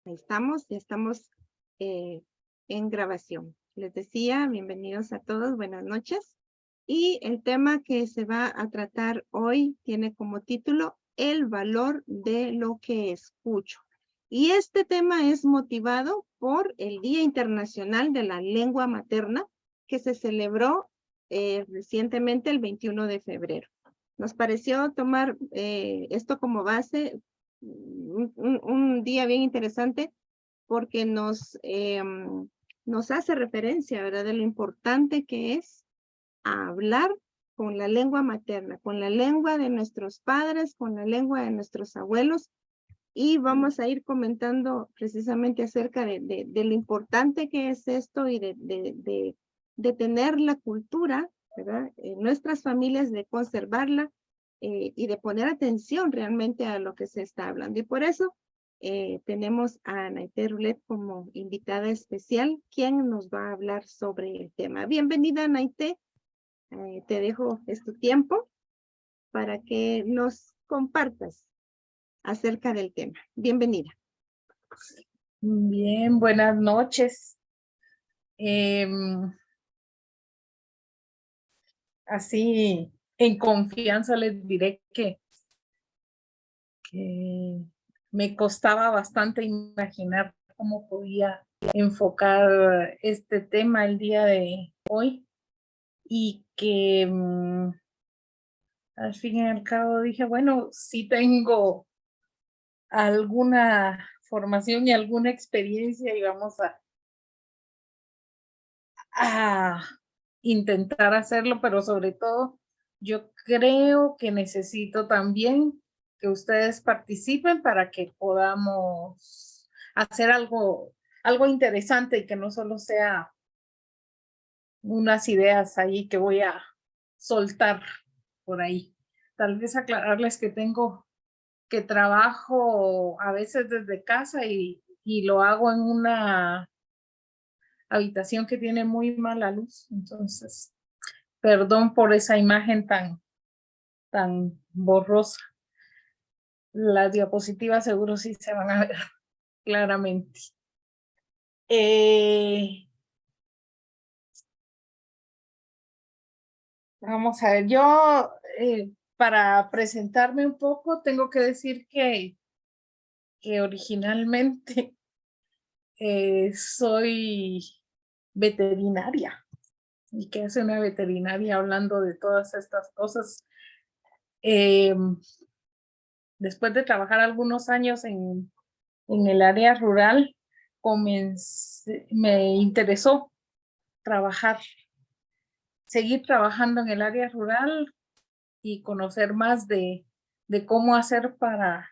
Ya estamos en grabación. Les decía, bienvenidos a todos, buenas noches. Y el tema que se va a tratar hoy tiene como título El valor de lo que escucho. Y este tema es motivado por el Día Internacional de la Lengua Materna que se celebró recientemente el 21 de febrero. Nos pareció tomar esto como base, un día bien interesante porque nos hace referencia, ¿verdad?, de lo importante que es hablar con la lengua materna, con la lengua de nuestros padres, con la lengua de nuestros abuelos, y vamos a ir comentando precisamente acerca de lo importante que es esto y de tener la cultura, ¿verdad?, en nuestras familias, de conservarla y de poner atención realmente a lo que se está hablando. Y por eso tenemos a Naité Rulet como invitada especial, quien nos va a hablar sobre el tema. Bienvenida, Naité. Te dejo tu tiempo para que nos compartas acerca del tema. Bienvenida. Bien, buenas noches. Así, en confianza les diré que me costaba bastante imaginar cómo podía enfocar este tema el día de hoy y que al fin y al cabo dije, bueno, sí tengo alguna formación y alguna experiencia y vamos a intentar hacerlo, pero sobre todo yo creo que necesito también que ustedes participen para que podamos hacer algo interesante y que no solo sea unas ideas ahí que voy a soltar por ahí. Tal vez aclararles que trabajo a veces desde casa y lo hago en una habitación que tiene muy mala luz, entonces perdón por esa imagen tan borrosa. Las diapositivas seguro sí se van a ver claramente. Vamos a ver, yo para presentarme un poco tengo que decir que originalmente soy veterinaria. ¿Y qué hace una veterinaria hablando de todas estas cosas? Después de trabajar algunos años en el área rural, me interesó seguir trabajando en el área rural y conocer más de cómo hacer para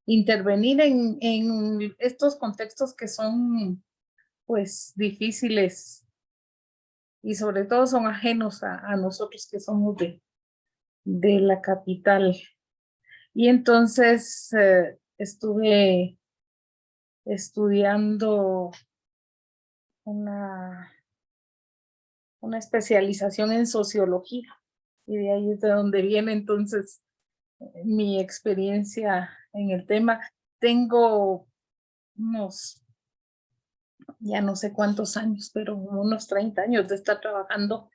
intervenir en estos contextos que son pues difíciles y sobre todo son ajenos a nosotros que somos de la capital. Y entonces estuve estudiando una especialización en sociología y de ahí es de donde viene entonces mi experiencia en el tema. Tengo ya no sé cuántos años, pero unos 30 años de estar trabajando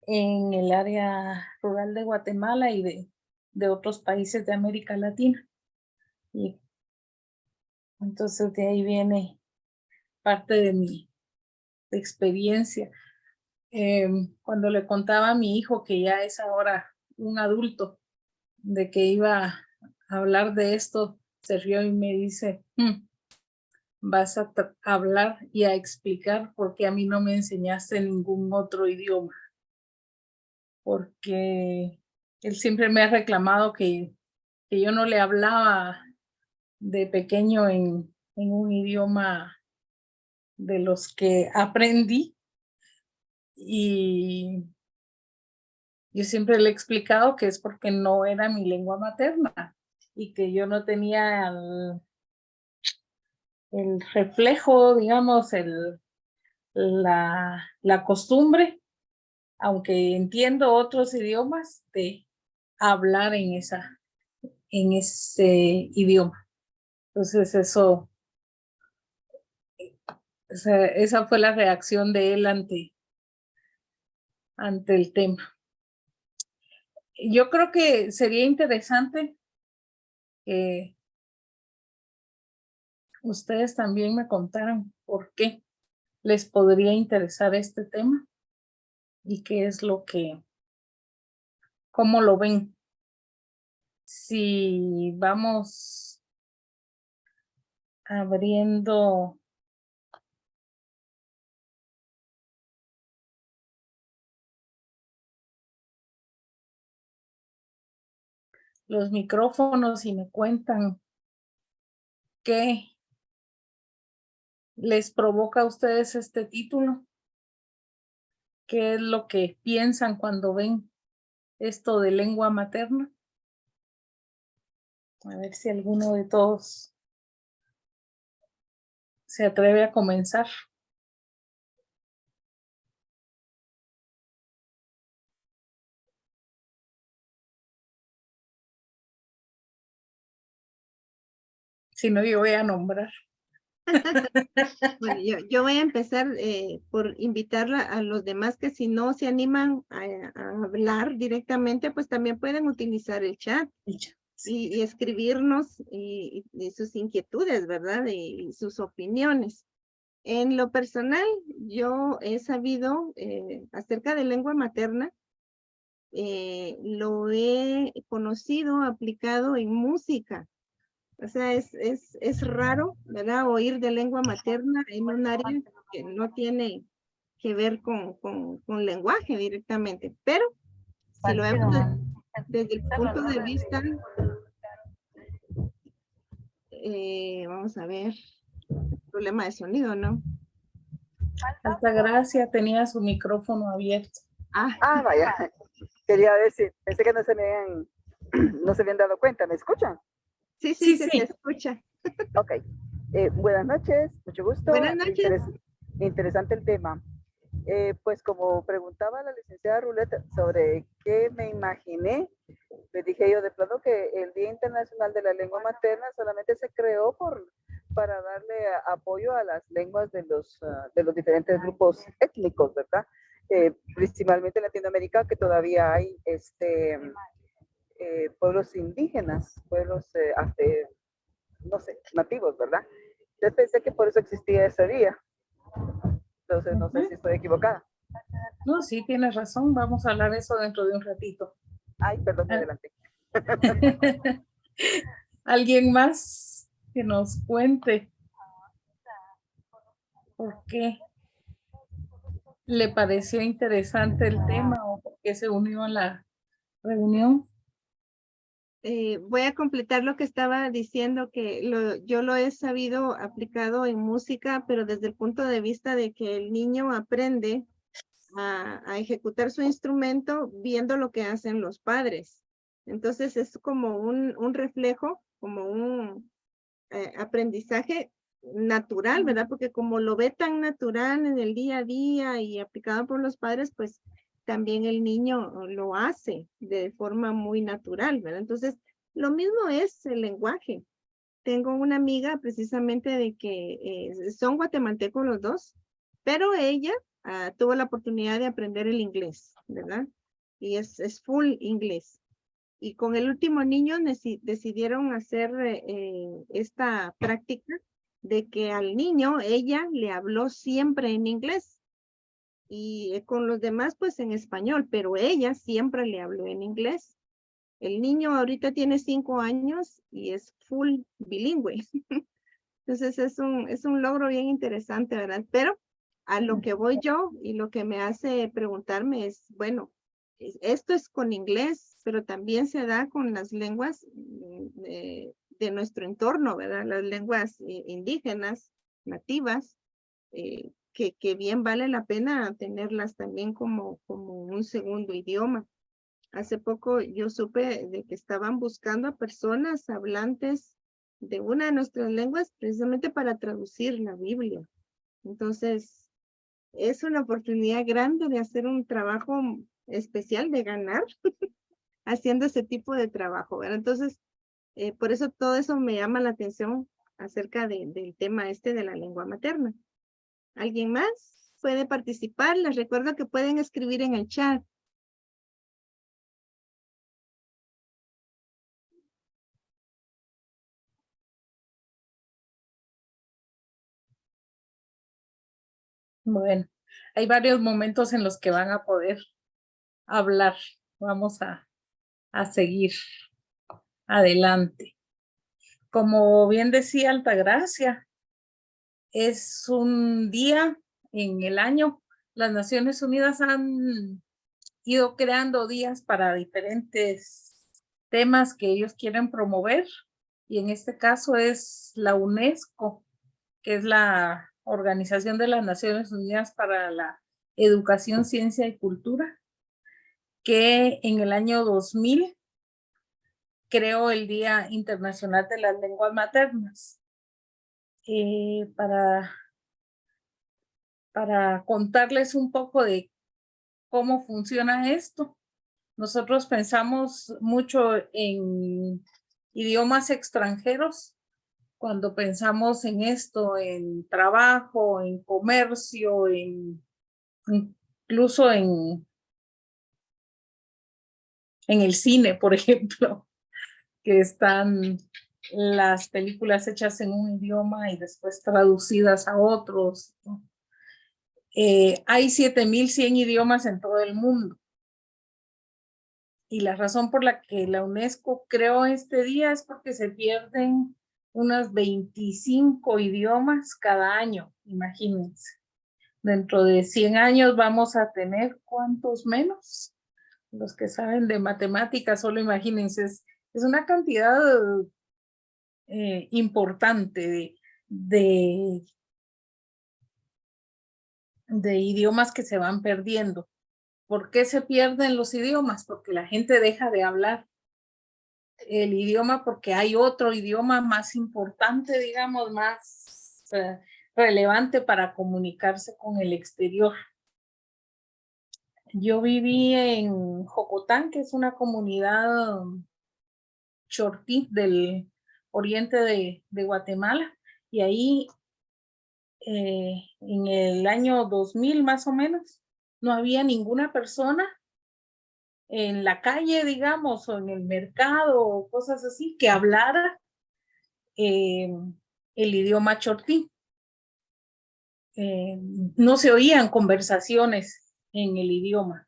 en el área rural de Guatemala y de otros países de América Latina. Y entonces de ahí viene parte de mi experiencia. Cuando le contaba a mi hijo, que ya es ahora un adulto, de que iba a hablar de esto, se rió y me dice, vas a hablar y a explicar por qué a mí no me enseñaste ningún otro idioma. Porque él siempre me ha reclamado que yo no le hablaba de pequeño en un idioma de los que aprendí. Y yo siempre le he explicado que es porque no era mi lengua materna y que yo no tenía el reflejo, digamos, la costumbre, aunque entiendo otros idiomas, de hablar en en ese idioma. Entonces eso, esa fue la reacción de él ante el tema. Yo creo que sería interesante que ustedes también me contaran por qué les podría interesar este tema y qué es lo que, cómo lo ven. Si vamos abriendo los micrófonos y me cuentan qué les provoca a ustedes este título, qué es lo que piensan cuando ven esto de lengua materna. A ver si alguno de todos se atreve a comenzar. Si no, yo voy a nombrar. Bueno, yo voy a empezar por invitarla a los demás que si no se animan a hablar directamente, pues también pueden utilizar el chat y escribirnos y sus inquietudes, ¿verdad? Y sus opiniones. En lo personal, yo he sabido acerca de lengua materna, lo he conocido, aplicado en música. O sea, es raro, ¿verdad? Oír de lengua materna en un área que no tiene que ver con lenguaje directamente. Pero si lo vemos desde el punto de vista, vamos a ver, problema de sonido, ¿no? Altagracia tenía su micrófono abierto. Vaya, quería decir, pensé que no se habían dado cuenta, ¿me escuchan? Sí, Sí, se sí. escucha. Ok, buenas noches, mucho gusto. Buenas noches. Interesante el tema. Pues como preguntaba la licenciada Ruleta sobre qué me imaginé, le dije yo de plano que el Día Internacional de la Lengua Materna solamente se creó para darle apoyo a las lenguas de los diferentes grupos étnicos, ¿verdad? Principalmente en Latinoamérica, que todavía hay pueblos indígenas, pueblos no sé, nativos, ¿verdad? Yo pensé que por eso existía ese día. Entonces, no sé si estoy equivocada. No, sí, tienes razón. Vamos a hablar de eso dentro de un ratito. Ay, perdón, me adelanté. ¿Alguien más que nos cuente por qué le pareció interesante el tema o por qué se unió a la reunión? Voy a completar lo que estaba diciendo, que yo lo he sabido aplicado en música, pero desde el punto de vista de que el niño aprende a ejecutar su instrumento viendo lo que hacen los padres. Entonces es como un reflejo, como un aprendizaje natural, ¿verdad? Porque como lo ve tan natural en el día a día y aplicado por los padres, pues también el niño lo hace de forma muy natural, ¿verdad? Entonces, lo mismo es el lenguaje. Tengo una amiga precisamente de que son guatemaltecos los dos, pero ella tuvo la oportunidad de aprender el inglés, ¿verdad? Y es full inglés. Y con el último niño decidieron hacer esta práctica de que al niño ella le habló siempre en inglés y con los demás pues en español, pero ella siempre le habló en inglés. El niño ahorita tiene 5 años y es full bilingüe. Entonces es un logro bien interesante, ¿verdad? Pero a lo que voy yo y lo que me hace preguntarme es, bueno, esto es con inglés, pero también se da con las lenguas de nuestro entorno, ¿verdad? Las lenguas indígenas, nativas, que bien vale la pena tenerlas también como un segundo idioma. Hace poco yo supe de que estaban buscando a personas hablantes de una de nuestras lenguas precisamente para traducir la Biblia. Entonces, es una oportunidad grande de hacer un trabajo especial, de ganar haciendo ese tipo de trabajo, ¿verdad? Entonces, Por eso todo eso me llama la atención acerca del tema este de la lengua materna. ¿Alguien más puede participar? Les recuerdo que pueden escribir en el chat. Bueno, hay varios momentos en los que van a poder hablar. Vamos a seguir adelante. Como bien decía Altagracia, es un día en el año. Las Naciones Unidas han ido creando días para diferentes temas que ellos quieren promover, y en este caso es la UNESCO, que es la Organización de las Naciones Unidas para la Educación, Ciencia y Cultura, que en el año 2000 creó el Día Internacional de las Lenguas Maternas. Para contarles un poco de cómo funciona esto, nosotros pensamos mucho en idiomas extranjeros cuando pensamos en esto, en trabajo, en comercio, incluso en el cine, por ejemplo, que están las películas hechas en un idioma y después traducidas a otros, ¿no? Hay 7,100 idiomas en todo el mundo. Y la razón por la que la UNESCO creó este día es porque se pierden unos 25 idiomas cada año, imagínense. Dentro de 100 años vamos a tener, ¿cuántos menos? Los que saben de matemáticas, solo imagínense, es una cantidad importante de idiomas que se van perdiendo. ¿Por qué se pierden los idiomas? Porque la gente deja de hablar el idioma porque hay otro idioma más importante, digamos, más relevante para comunicarse con el exterior. Yo viví en Jocotán, que es una comunidad chortí del oriente de Guatemala, y ahí en el año 2000 más o menos, no había ninguna persona en la calle, digamos, o en el mercado, o cosas así, que hablara el idioma chortí. No se oían conversaciones en el idioma.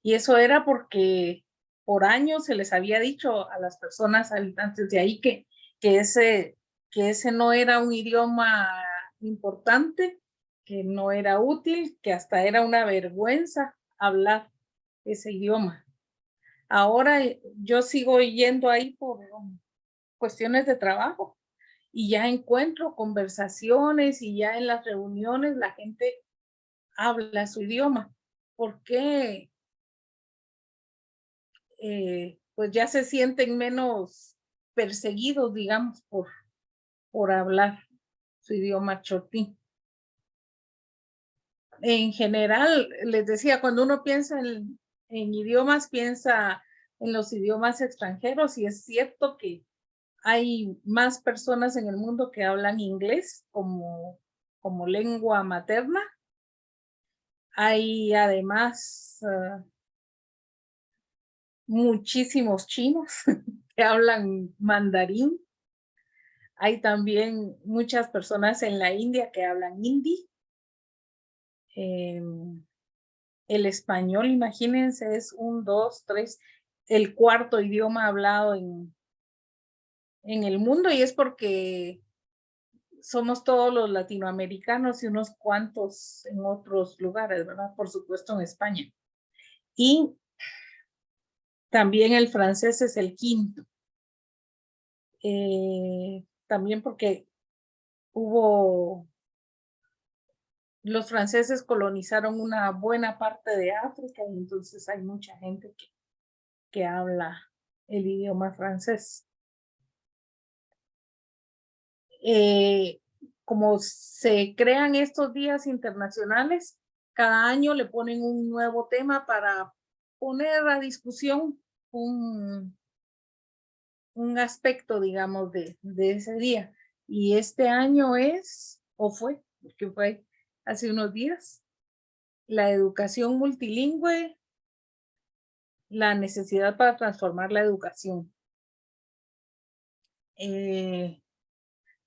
Y eso era porque por años se les había dicho a las personas habitantes de ahí que ese no era un idioma importante, que no era útil, que hasta era una vergüenza hablar ese idioma. Ahora yo sigo yendo ahí por cuestiones de trabajo y ya encuentro conversaciones y ya en las reuniones la gente habla su idioma. ¿Por qué? Pues ya se sienten menos perseguidos, digamos, por hablar su idioma chortí. En general, les decía, cuando uno piensa en idiomas, piensa en los idiomas extranjeros, y es cierto que hay más personas en el mundo que hablan inglés como lengua materna. Hay además muchísimos chinos que hablan mandarín. Hay también muchas personas en la India que hablan hindi. El español, imagínense, es 1, 2, 3, el cuarto idioma hablado en el mundo, y es porque somos todos los latinoamericanos y unos cuantos en otros lugares, ¿verdad? Por supuesto en España. Y también el francés es el quinto. También porque los franceses colonizaron una buena parte de África, y entonces hay mucha gente que habla el idioma francés. Como se crean estos días internacionales, cada año le ponen un nuevo tema para poner a discusión un aspecto, digamos, de ese día. Y este año es, o fue, porque fue hace unos días, la educación multilingüe, la necesidad para transformar la educación.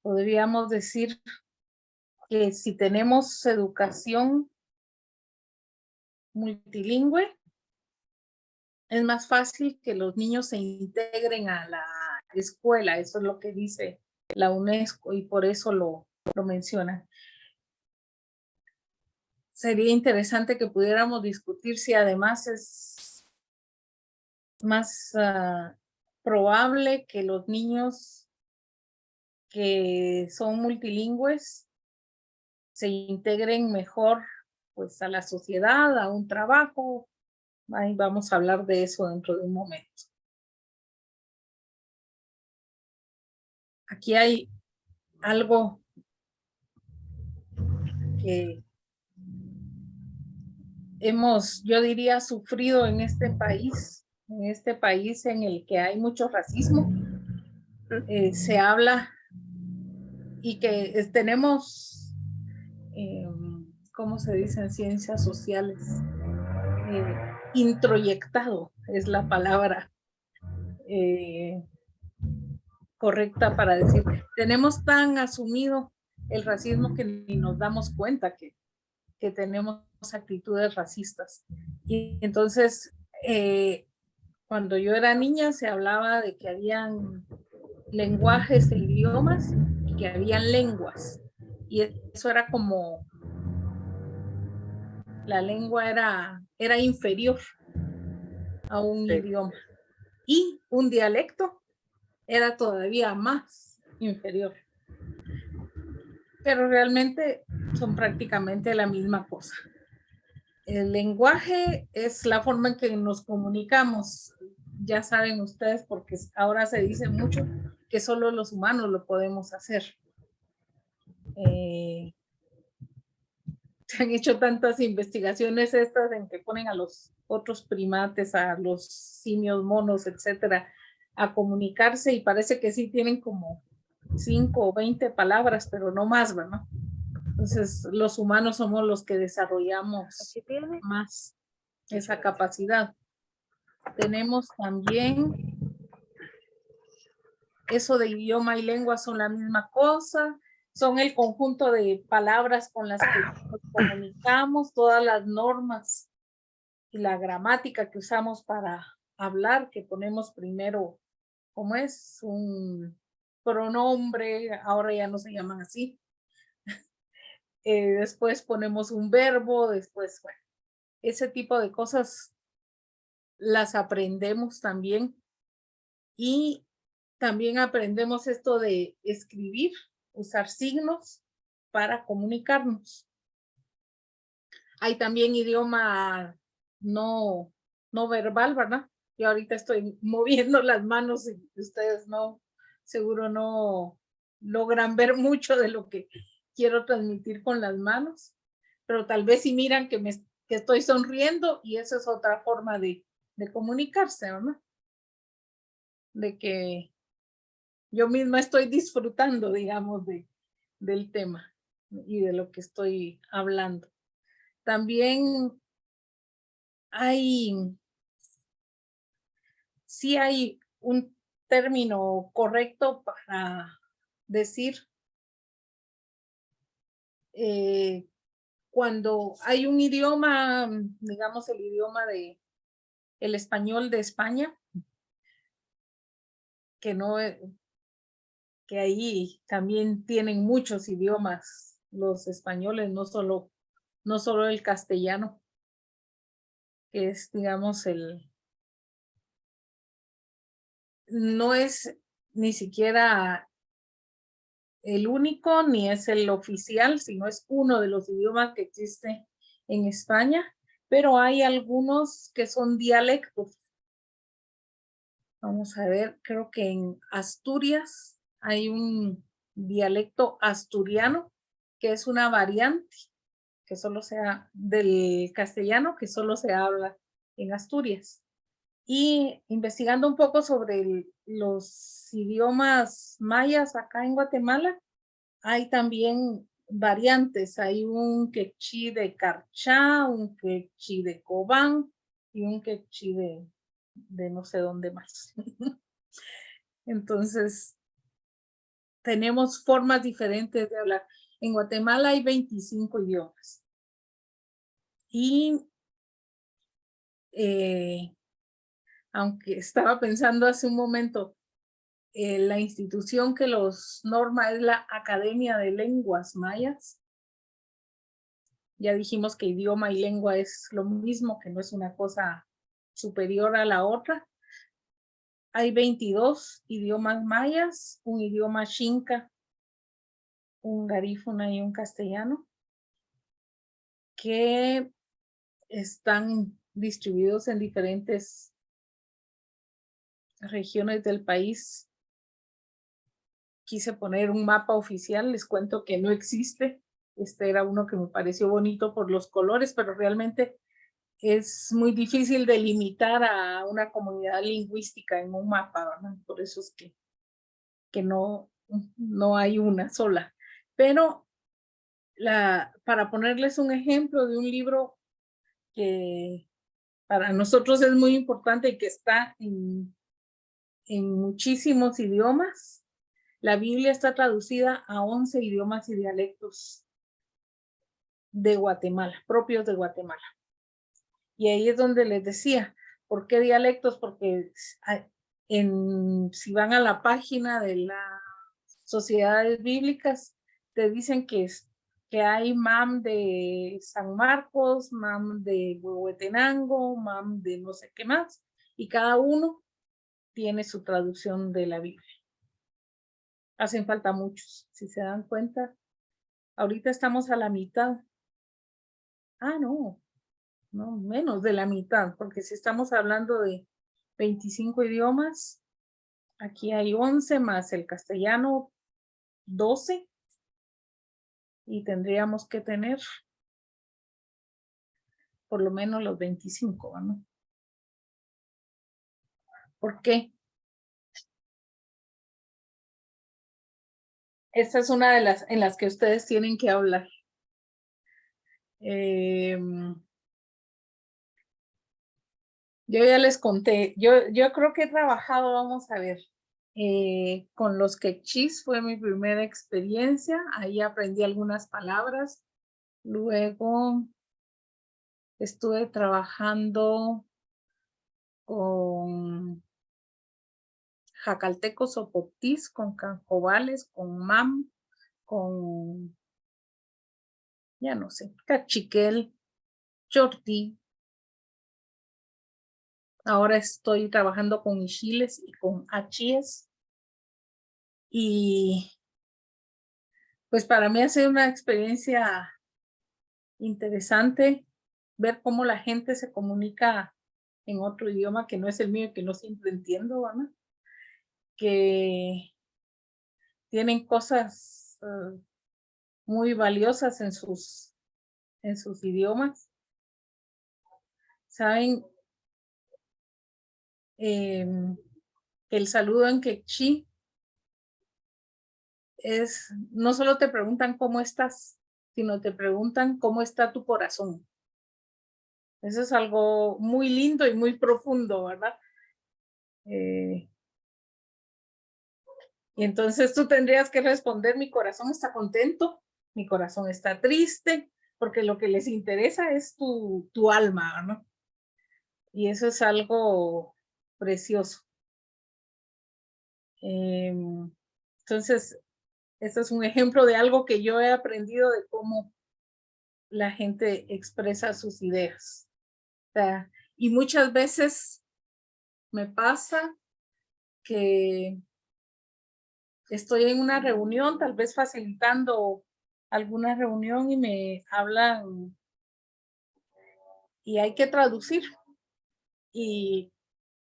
Podríamos decir que si tenemos educación multilingüe, es más fácil que los niños se integren a la escuela. Eso es lo que dice la UNESCO y por eso lo menciona. Sería interesante que pudiéramos discutir si además es más probable que los niños que son multilingües se integren mejor pues a la sociedad, a un trabajo. Ahí vamos a hablar de eso dentro de un momento. Aquí hay algo que hemos, yo diría, sufrido en este país en el que hay mucho racismo. Se habla y que tenemos, ¿cómo se dice en ciencias sociales? Introyectado es la palabra correcta para decir. Tenemos tan asumido el racismo que ni nos damos cuenta que tenemos actitudes racistas. Y entonces, cuando yo era niña se hablaba de que habían lenguajes e idiomas y que habían lenguas. Y eso era como, la lengua era inferior a un idioma. Y un dialecto era todavía más inferior. Pero realmente son prácticamente la misma cosa. El lenguaje es la forma en que nos comunicamos. Ya saben ustedes, porque ahora se dice mucho que solo los humanos lo podemos hacer. Se han hecho tantas investigaciones estas en que ponen a los otros primates, a los simios, monos, etcétera, a comunicarse y parece que sí tienen como 5 o 20 palabras, pero no más, ¿verdad? Entonces, los humanos somos los que desarrollamos más esa capacidad. Tenemos también eso de idioma y lengua son la misma cosa, son el conjunto de palabras con las que nos comunicamos, todas las normas y la gramática que usamos para hablar, que ponemos primero, ¿cómo es? Un pronombre, ahora ya no se llaman así. Después ponemos un verbo, después, bueno, ese tipo de cosas las aprendemos también. Y también aprendemos esto de escribir, usar signos para comunicarnos. Hay también idioma no verbal, ¿verdad? Yo ahorita estoy moviendo las manos y ustedes seguro no logran ver mucho de lo que quiero transmitir con las manos, pero tal vez si miran que estoy sonriendo y esa es otra forma de comunicarse, ¿no? De que yo misma estoy disfrutando, digamos, del tema y de lo que estoy hablando. También sí hay un término correcto para decir cuando hay un idioma, digamos el idioma el español de España, que ahí también tienen muchos idiomas los españoles, no solo el castellano, que es, digamos, no es ni siquiera el único, ni es el oficial, sino es uno de los idiomas que existe en España, pero hay algunos que son dialectos. Vamos a ver, creo que en Asturias hay un dialecto asturiano, que es una variante que solo sea del castellano, que solo se habla en Asturias. Y investigando un poco sobre los idiomas mayas acá en Guatemala, hay también variantes. Hay un quechí de Carchá, un quechí de Cobán y un quechí de no sé dónde más. Entonces, tenemos formas diferentes de hablar. En Guatemala hay 25 idiomas. Y aunque estaba pensando hace un momento, la institución que los norma es la Academia de Lenguas Mayas. Ya dijimos que idioma y lengua es lo mismo, que no es una cosa superior a la otra. Hay 22 idiomas mayas, un idioma xinca, un garífuna y un castellano, que están distribuidos en diferentes regiones del país. Quise poner un mapa oficial, les cuento que no existe. Este era uno que me pareció bonito por los colores, pero realmente es muy difícil delimitar a una comunidad lingüística en un mapa, ¿verdad? Por eso es que no hay una sola. Pero para ponerles un ejemplo de un libro que para nosotros es muy importante y que está en muchísimos idiomas, la Biblia está traducida a 11 idiomas y dialectos de Guatemala, propios de Guatemala. Y ahí es donde les decía, ¿por qué dialectos? Porque si van a la página de las sociedades bíblicas, te dicen que hay MAM de San Marcos, MAM de Huehuetenango, MAM de no sé qué más, y cada uno tiene su traducción de la Biblia. Hacen falta muchos, si se dan cuenta. Ahorita estamos a la mitad. No, menos de la mitad, porque si estamos hablando de 25 idiomas, aquí hay 11 más el castellano 12 y tendríamos que tener por lo menos los 25, ¿no? ¿Por qué? Esta es una de las en las que ustedes tienen que hablar. Yo ya les conté, yo creo que he trabajado, vamos a ver, con los quechís fue mi primera experiencia, ahí aprendí algunas palabras, luego estuve trabajando con jacaltecos o poptís, con canjobales, con mam, con, ya no sé, cachiquel, chortí. Ahora estoy trabajando con ixiles y con achíes. Y pues para mí ha sido una experiencia interesante ver cómo la gente se comunica en otro idioma que no es el mío y que no siempre entiendo, ¿verdad? Que tienen cosas muy valiosas en sus idiomas. Saben que el saludo en quechí es, no solo te preguntan cómo estás, sino te preguntan cómo está tu corazón. Eso es algo muy lindo y muy profundo, ¿verdad? Y entonces tú tendrías que responder, mi corazón está contento, mi corazón está triste, porque lo que les interesa es tu alma, ¿no? Y eso es algo precioso. Entonces, este es un ejemplo de algo que yo he aprendido de cómo la gente expresa sus ideas. O sea, y muchas veces me pasa que estoy en una reunión, tal vez facilitando alguna reunión y me hablan y hay que traducir. Y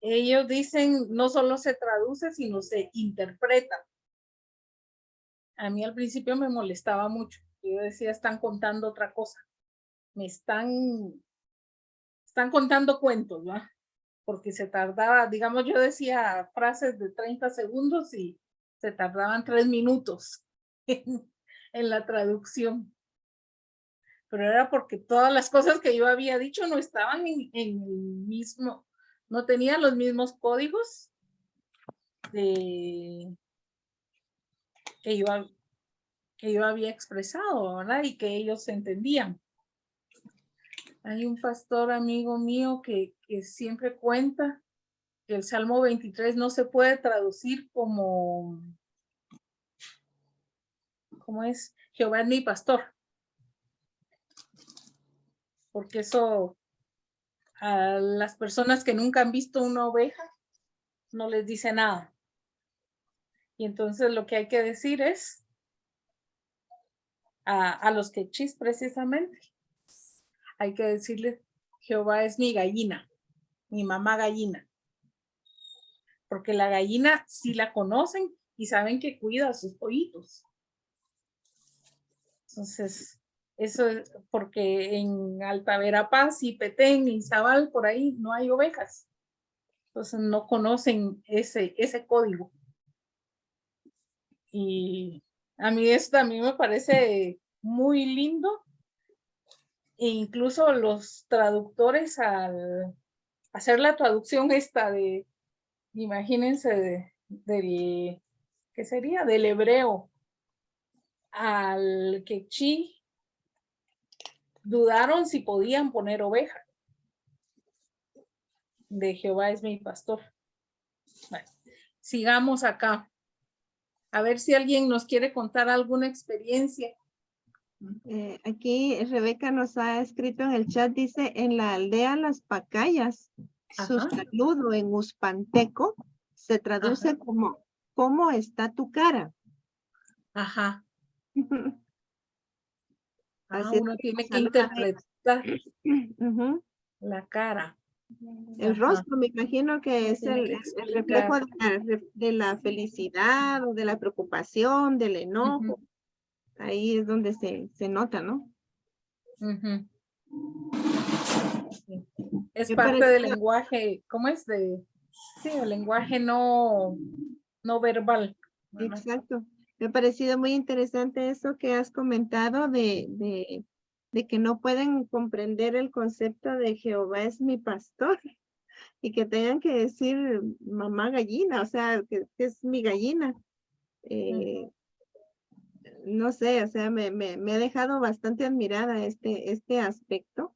ellos dicen, no solo se traduce, sino se interpreta. A mí al principio me molestaba mucho. Yo decía, están contando otra cosa. Me están contando cuentos, ¿no? porque se tardaba, digamos, yo decía frases de 30 segundos y se tardaban 3 minutos en la traducción. Pero era porque todas las cosas que yo había dicho no estaban en el mismo, no tenían los mismos códigos que yo había expresado, ¿verdad? Y que ellos entendían. Hay un pastor amigo mío que siempre cuenta que el Salmo 23 no se puede traducir como, ¿cómo es? Jehová es mi pastor. Porque eso a las personas que nunca han visto una oveja no les dice nada. Y entonces lo que hay que decir es a los quechís precisamente, hay que decirles, Jehová es mi gallina, mi mamá gallina. Porque la gallina sí la conocen y saben que cuida a sus pollitos. Entonces, eso es porque en Alta Verapaz y Petén y Zabal, por ahí no hay ovejas. Entonces no conocen ese código. Y a mí esto también me parece muy lindo. E incluso los traductores al hacer la traducción esta de, imagínense, del, ¿qué sería? Del hebreo al quechí, dudaron si podían poner oveja. De Jehová es mi pastor. Bueno, sigamos acá. A ver si alguien nos quiere contar alguna experiencia. Aquí Rebeca nos ha escrito en el chat, dice, en la aldea Las Pacayas, su Ajá. saludo en uspanteco se traduce Ajá. como, ¿cómo está tu cara? Ajá. Así es Uno que tiene nos que saludan interpretar Ujú. la cara. El Ajá. rostro, me imagino que es Tiene que el reflejo explicar. de la felicidad o de la preocupación, del enojo. Ujú, Ahí es donde se nota, ¿no? ujú. Sí. Es Me parte del pareció, lenguaje, ¿cómo es? Sí, el lenguaje no verbal, ¿verdad? exacto. Me ha parecido muy interesante eso que has comentado de que no pueden comprender el concepto de Jehová es mi pastor y que tengan que decir mamá gallina, o sea, que es mi gallina. Eh, no sé, o sea, me ha dejado bastante admirada este aspecto.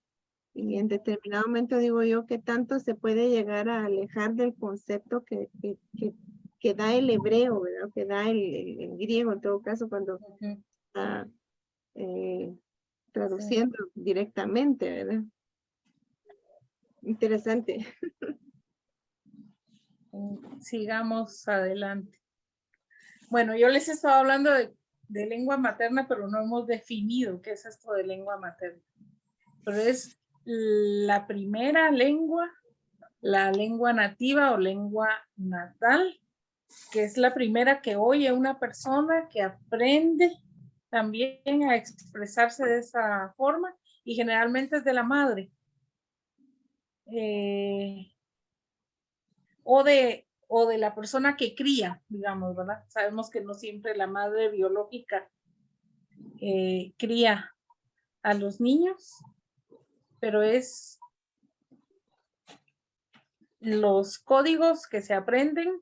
Y en determinado momento digo yo que tanto se puede llegar a alejar del concepto que da el hebreo, ¿verdad? Que da el griego en todo caso cuando Ujú, está sí. traduciendo directamente, ¿verdad? Interesante. Sigamos adelante. Bueno, yo les estaba hablando de lengua materna, pero no hemos definido qué es esto de lengua materna. Pero es la primera lengua, la lengua nativa o lengua natal, que es la primera que oye una persona, que aprende también a expresarse de esa forma, y generalmente es de la madre. O de la persona que cría, digamos, ¿verdad? Sabemos que no siempre la madre biológica cría a los niños, pero es los códigos que se aprenden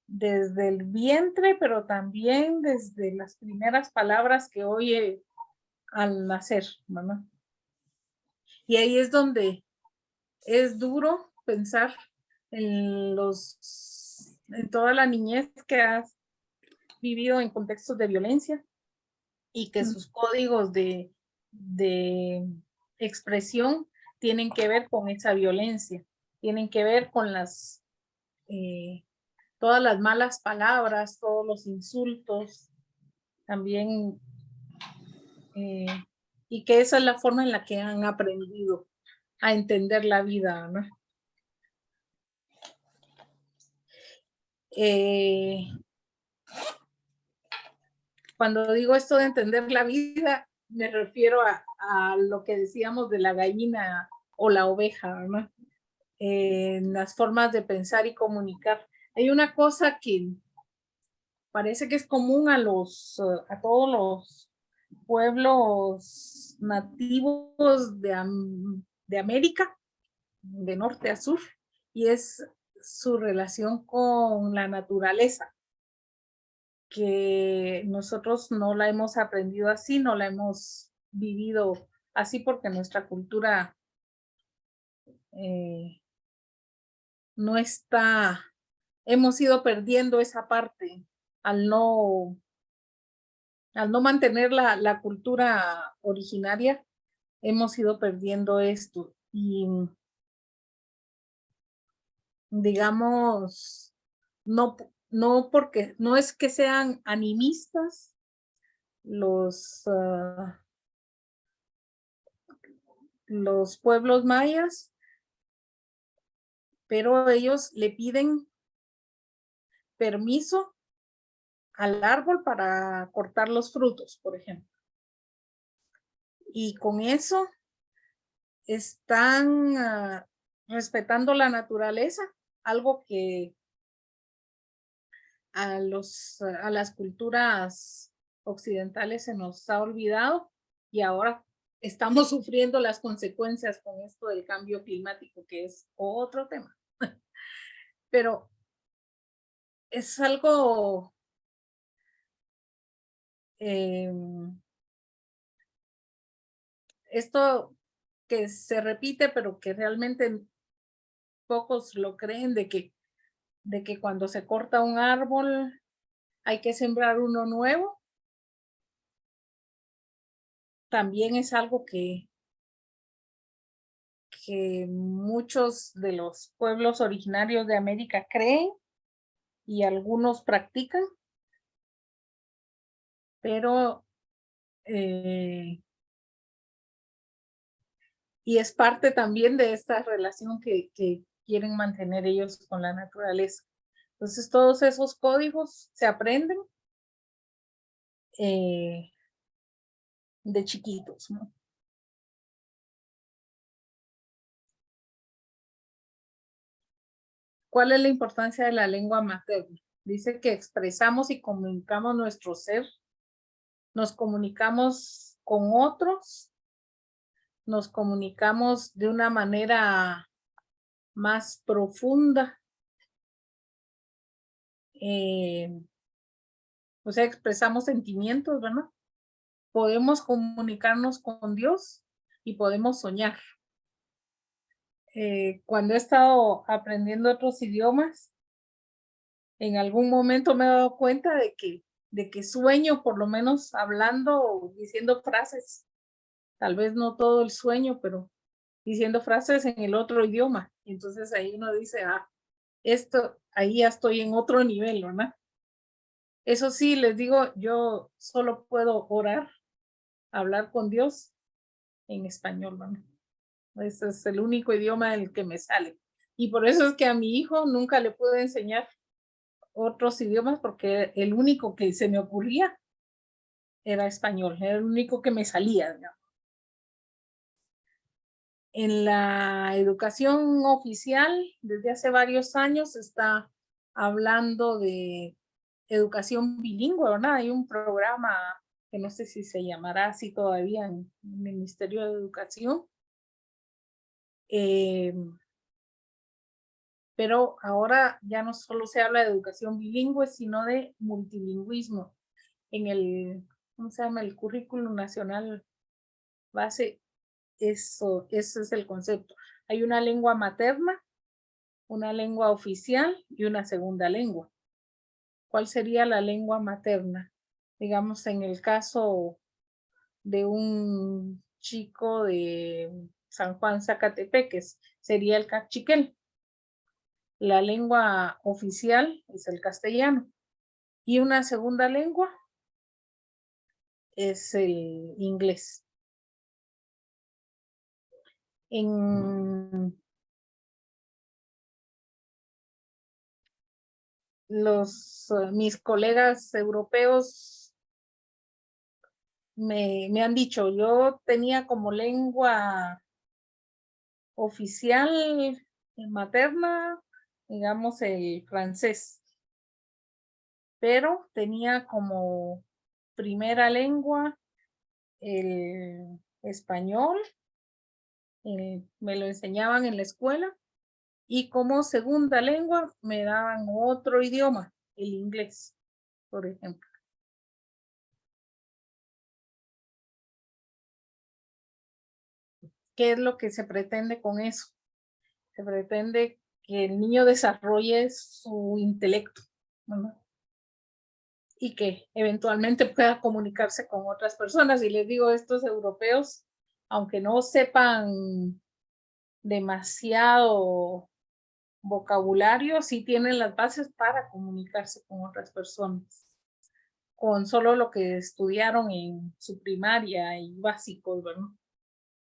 desde el vientre, pero también desde las primeras palabras que oye al nacer, ¿verdad? Y ahí es donde es duro pensar en toda la niñez que has vivido en contextos de violencia y que sus códigos de expresión tienen que ver con esa violencia, tienen que ver con todas las malas palabras, todos los insultos, también, y que esa es la forma en la que han aprendido a entender la vida, ¿no? Cuando digo esto de entender la vida, me refiero a lo que decíamos de la gallina o la oveja, ¿no? en las formas de pensar y comunicar. Hay una cosa que parece que es común a todos los pueblos nativos de América, de norte a sur, y es su relación con la naturaleza, que nosotros no la hemos aprendido así, no la hemos vivido así porque nuestra cultura no está, hemos ido perdiendo esa parte al no mantener la cultura originaria, hemos ido perdiendo esto. Y digamos, no porque, no es que sean animistas los pueblos mayas, pero ellos le piden permiso al árbol para cortar los frutos, por ejemplo. Y con eso están respetando la naturaleza, algo que a las culturas occidentales se nos ha olvidado, y ahora estamos sufriendo las consecuencias con esto del cambio climático, que es otro tema. Pero es algo esto que se repite, pero que realmente pocos lo creen, de que cuando se corta un árbol hay que sembrar uno nuevo. También es algo que muchos de los pueblos originarios de América creen y algunos practican, pero y es parte también de esta relación que quieren mantener ellos con la naturaleza. Entonces todos esos códigos se aprenden de chiquitos, ¿no? ¿Cuál es la importancia de la lengua materna? Dice que expresamos y comunicamos nuestro ser, nos comunicamos con otros, nos comunicamos de una manera más profunda, o sea, expresamos sentimientos, ¿verdad? Podemos comunicarnos con Dios y podemos soñar. Cuando he estado aprendiendo otros idiomas, en algún momento me he dado cuenta de que sueño, por lo menos hablando o diciendo frases, tal vez no todo el sueño, pero diciendo frases en el otro idioma. Y entonces ahí uno dice, ahí ya estoy en otro nivel, ¿verdad? Eso sí, les digo, yo solo puedo orar, hablar con Dios en español, ¿verdad? Ese es el único idioma del que me sale. Y por eso es que a mi hijo nunca le pude enseñar otros idiomas, porque el único que se me ocurría era español, era el único que me salía, ¿no? En la educación oficial, desde hace varios años, se está hablando de educación bilingüe, ¿verdad? Hay un programa que no sé si se llamará así todavía en el Ministerio de Educación, pero ahora ya no solo se habla de educación bilingüe, sino de multilingüismo. En el, ¿cómo se llama? El currículum nacional base, ese es el concepto. Hay una lengua materna, una lengua oficial y una segunda lengua. ¿Cuál sería la lengua materna? Digamos, en el caso de un chico de San Juan Zacatepeques, sería el cachiquel. La lengua oficial es el castellano. Y una segunda lengua es el inglés. En mis colegas europeos me han dicho, yo tenía como lengua oficial materna, digamos, el francés, pero tenía como primera lengua el español, me lo enseñaban en la escuela, y como segunda lengua me daban otro idioma, el inglés, por ejemplo. ¿Qué es lo que se pretende con eso? Se pretende que el niño desarrolle su intelecto, ¿verdad? Y que eventualmente pueda comunicarse con otras personas. Y les digo, estos europeos, aunque no sepan demasiado vocabulario, sí tienen las bases para comunicarse con otras personas, con solo lo que estudiaron en su primaria y básicos, ¿verdad?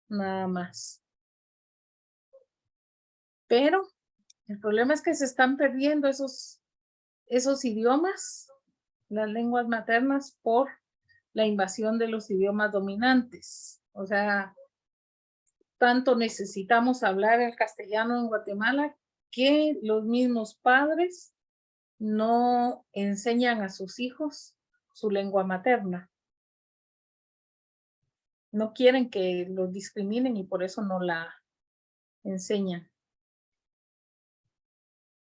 Nada más. Pero el problema es que se están perdiendo esos idiomas, las lenguas maternas, por la invasión de los idiomas dominantes. O sea, tanto necesitamos hablar el castellano en Guatemala que los mismos padres no enseñan a sus hijos su lengua materna. No quieren que los discriminen y por eso no la enseñan.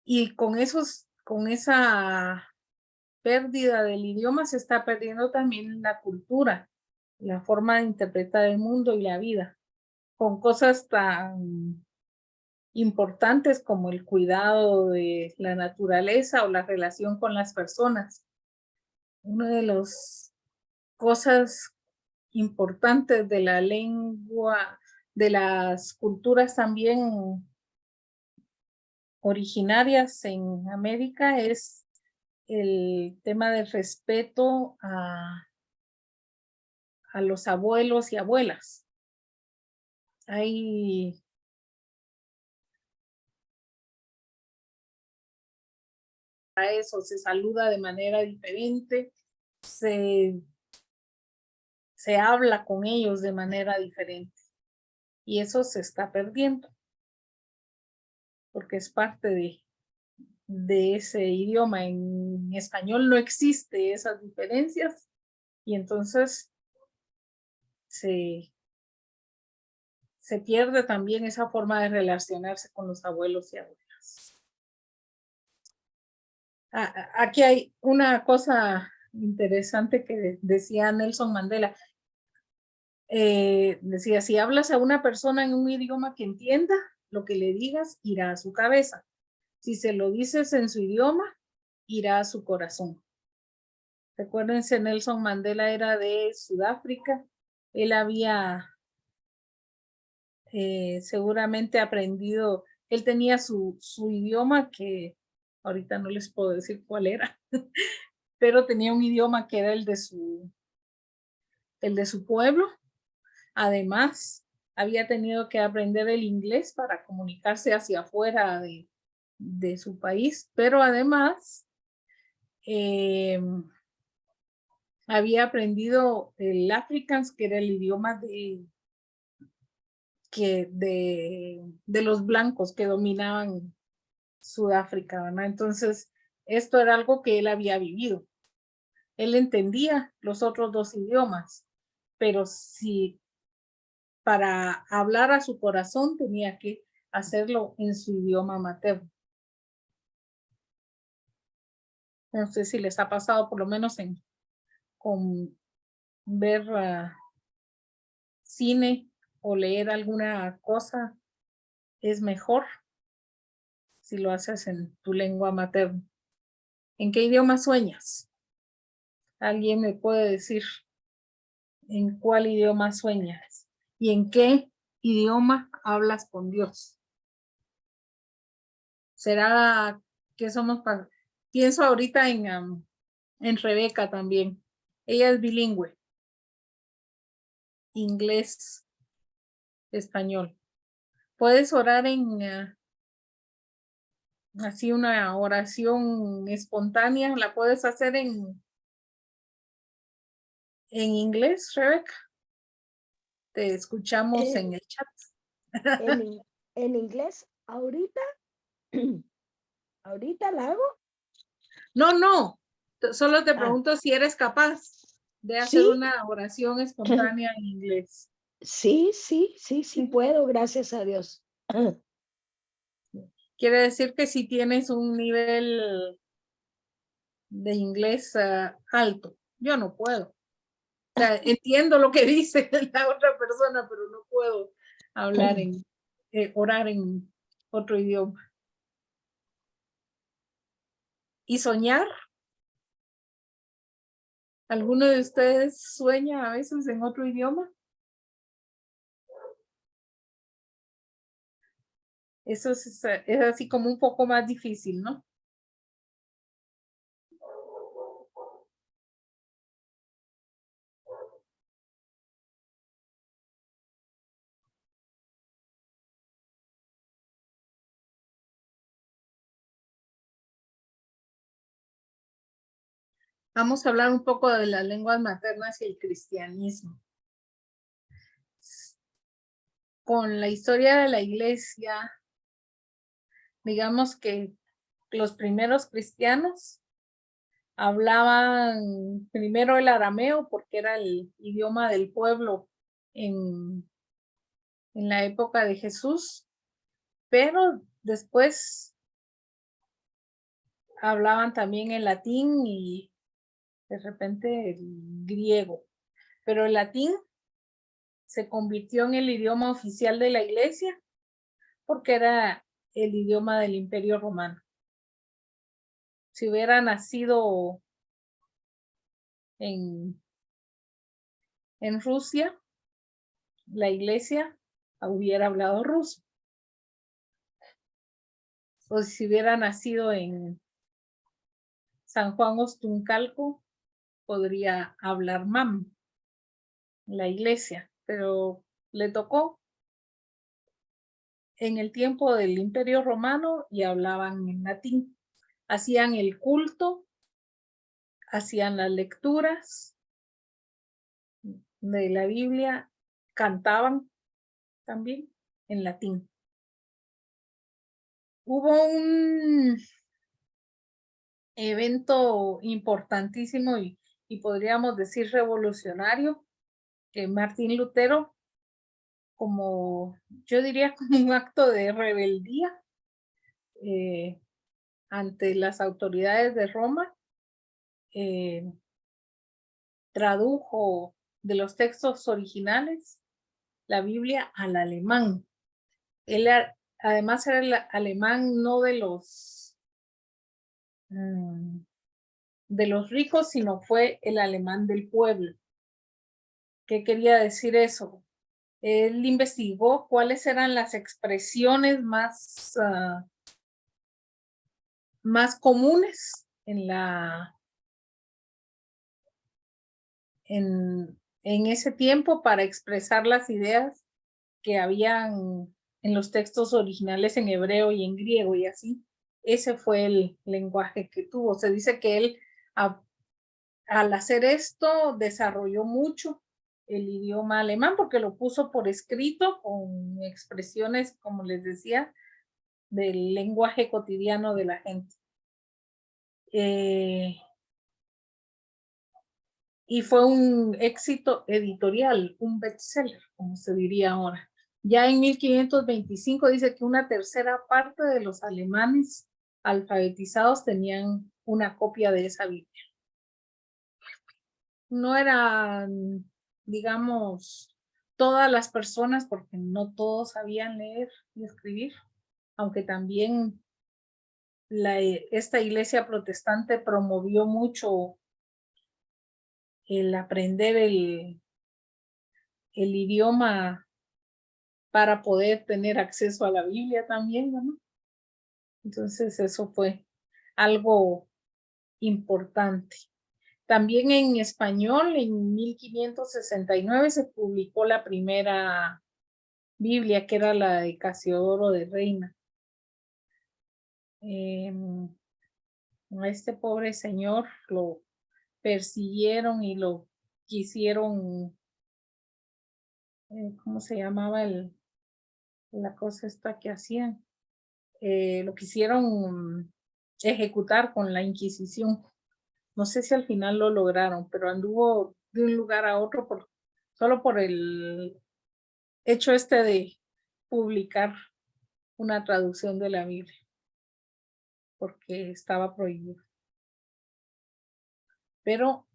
Y con esa pérdida del idioma se está perdiendo también la cultura, la forma de interpretar el mundo y la vida, con cosas tan importantes como el cuidado de la naturaleza o la relación con las personas. Una de las cosas importantes de la lengua, de las culturas también originarias en América, es el tema del respeto a los abuelos y abuelas. Hay a eso, se saluda de manera diferente, se habla con ellos de manera diferente. Y eso se está perdiendo, porque es parte de ese idioma. En español no existe esas diferencias, y entonces se pierde también esa forma de relacionarse con los abuelos y abuelas. Aquí hay una cosa interesante que decía Nelson Mandela. Decía, si hablas a una persona en un idioma que entienda, lo que le digas irá a su cabeza. Si se lo dices en su idioma, irá a su corazón. Recuérdense, Nelson Mandela era de Sudáfrica. Él había seguramente aprendido, él tenía su idioma que ahorita no les puedo decir cuál era, pero tenía un idioma que era el de su pueblo. Además, había tenido que aprender el inglés para comunicarse hacia afuera de su país, pero además había aprendido el Afrikaans, que era el idioma de los blancos que dominaban Sudáfrica, ¿verdad? Entonces, esto era algo que él había vivido. Él entendía los otros dos idiomas, pero si para hablar a su corazón tenía que hacerlo en su idioma materno. No sé si les ha pasado, por lo menos con ver cine o leer alguna cosa, es mejor si lo haces en tu lengua materna. ¿En qué idioma sueñas? ¿Alguien me puede decir en cuál idioma sueñas? ¿Y en qué idioma hablas con Dios? ¿Será que somos pienso ahorita en Rebeca también. Ella es bilingüe. Inglés, español. Puedes orar así una oración espontánea, la puedes hacer en inglés, Rebeca. Te escuchamos en el chat. En inglés, ahorita ¿Ahorita la hago? No. Solo te Ah. pregunto si eres capaz de hacer Sí. una oración espontánea en inglés. Sí puedo, gracias a Dios. Quiere decir que si tienes un nivel de inglés alto. Yo no puedo. O sea, entiendo lo que dice la otra persona, pero no puedo hablar orar en otro idioma. ¿Y soñar? ¿Alguno de ustedes sueña a veces en otro idioma? Eso es así como un poco más difícil, ¿no? Vamos a hablar un poco de las lenguas maternas y el cristianismo. Con la historia de la iglesia, digamos que los primeros cristianos hablaban primero el arameo porque era el idioma del pueblo en la época de Jesús, pero después hablaban también el latín y de repente el griego, pero el latín se convirtió en el idioma oficial de la iglesia porque era el idioma del Imperio Romano. Si hubiera nacido en Rusia, la iglesia hubiera hablado ruso. O si hubiera nacido en San Juan Ostuncalco, podría hablar MAM, la iglesia, pero le tocó en el tiempo del Imperio Romano y hablaban en latín. Hacían el culto, hacían las lecturas de la Biblia, cantaban también en latín. Hubo un evento importantísimo y podríamos decir revolucionario, que Martín Lutero, como yo diría como un acto de rebeldía ante las autoridades de Roma, tradujo de los textos originales la Biblia al alemán. Él además era el alemán no de los ricos, sino fue el alemán del pueblo. ¿Qué quería decir eso? Él investigó cuáles eran las expresiones más comunes en ese tiempo para expresar las ideas que habían en los textos originales en hebreo y en griego y así. Ese fue el lenguaje que tuvo. Se dice que él al hacer esto desarrolló mucho el idioma alemán porque lo puso por escrito con expresiones, como les decía, del lenguaje cotidiano de la gente. Y fue un éxito editorial, un bestseller, como se diría ahora. Ya en 1525 dice que una tercera parte de los alemanes alfabetizados tenían una copia de esa Biblia. No eran, digamos, todas las personas, porque no todos sabían leer y escribir, aunque también esta iglesia protestante promovió mucho el aprender el idioma para poder tener acceso a la Biblia también, ¿no? Entonces eso fue algo importante. También en español, en 1569 se publicó la primera Biblia, que era la de Casiodoro de Reina. A este pobre señor lo persiguieron y lo quisieron, ¿cómo se llamaba la cosa esta que hacían? lo quisieron ejecutar con la Inquisición. No sé si al final lo lograron, pero anduvo de un lugar a otro solo por el hecho de publicar una traducción de la Biblia, porque estaba prohibido. Pero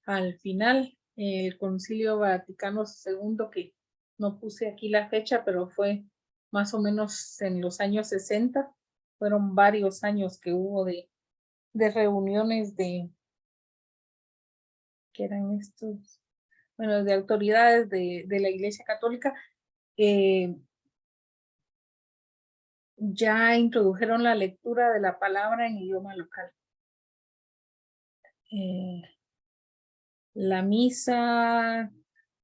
al final, el Concilio Vaticano II, que no puse aquí la fecha, pero fue más o menos en los años 60, fueron varios años que hubo de reuniones que eran estos, bueno, de autoridades de la Iglesia Católica, ya introdujeron la lectura de la palabra en idioma local. La misa,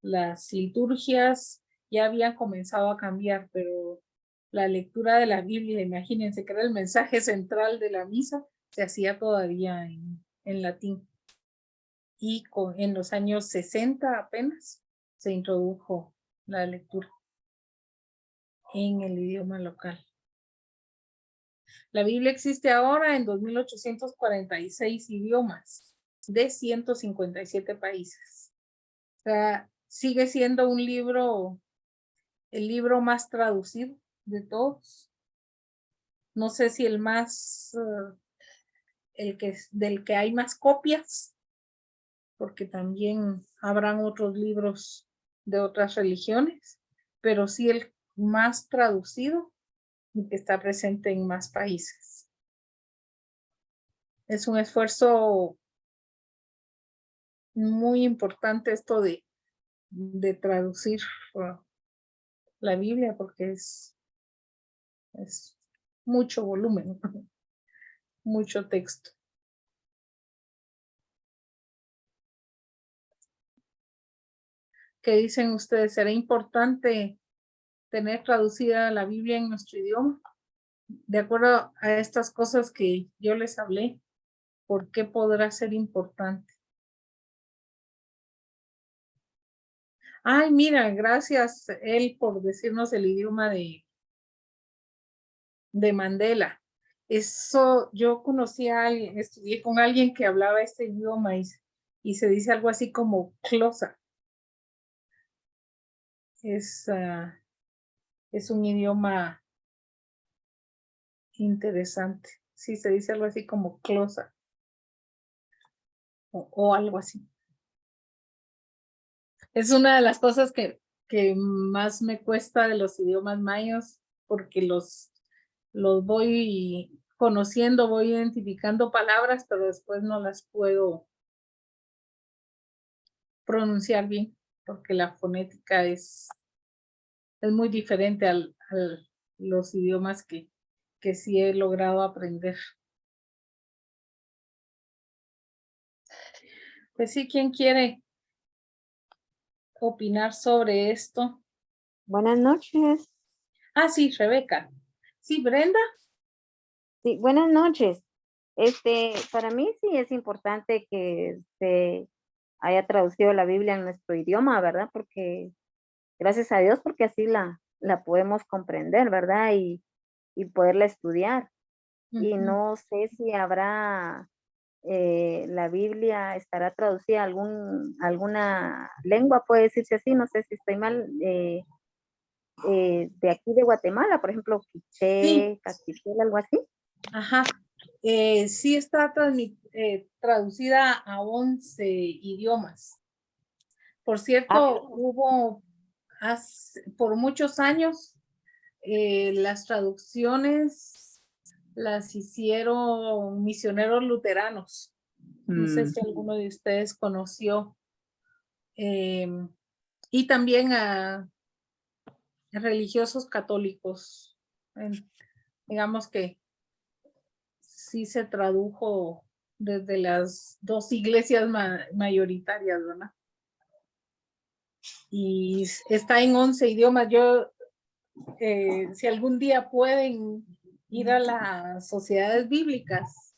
las liturgias ya habían comenzado a cambiar, pero la lectura de la Biblia, imagínense que era el mensaje central de la misa, se hacía todavía en latín. Y en los años 60 apenas se introdujo la lectura en el idioma local. La Biblia existe ahora en 2.846 idiomas de 157 países. O sea, sigue siendo un libro, el libro más traducido de todos. No sé si el más, del que hay más copias, porque también habrán otros libros de otras religiones, pero sí el más traducido y que está presente en más países. Es un esfuerzo muy importante esto de traducir la Biblia, porque es mucho volumen, mucho texto. ¿Qué dicen ustedes? ¿Será importante tener traducida la Biblia en nuestro idioma? De acuerdo a estas cosas que yo les hablé, ¿por qué podrá ser importante? Ay, mira, gracias él por decirnos el idioma de Mandela. Eso, yo conocí a alguien, estudié con alguien que hablaba este idioma y se dice algo así como Xhosa. Es un idioma interesante. Sí, se dice algo así como Xhosa o algo así. Es una de las cosas que más me cuesta de los idiomas mayas, porque los voy conociendo, voy identificando palabras, pero después no las puedo pronunciar bien, porque la fonética es muy diferente a los idiomas que sí he logrado aprender. Pues sí, ¿quién quiere opinar sobre esto? Buenas noches. Ah, sí, Rebeca. Sí, Brenda. Sí, buenas noches. Para mí sí es importante que se haya traducido la Biblia en nuestro idioma, ¿verdad? Porque, gracias a Dios, porque así la podemos comprender, ¿verdad? Y poderla estudiar. Y no sé si habrá, la Biblia estará traducida a alguna lengua, puede decirse así, no sé si estoy mal, de aquí de Guatemala, por ejemplo, quiché, castiquel, algo así. Ajá. Sí está traducida a 11 idiomas. Por cierto, hubo por muchos años las traducciones las hicieron misioneros luteranos. No sé si alguno de ustedes conoció. Y también a religiosos católicos. Digamos que sí se tradujo desde las dos iglesias mayoritarias, ¿verdad? Y está en 11 idiomas. Yo, si algún día pueden ir a las sociedades bíblicas,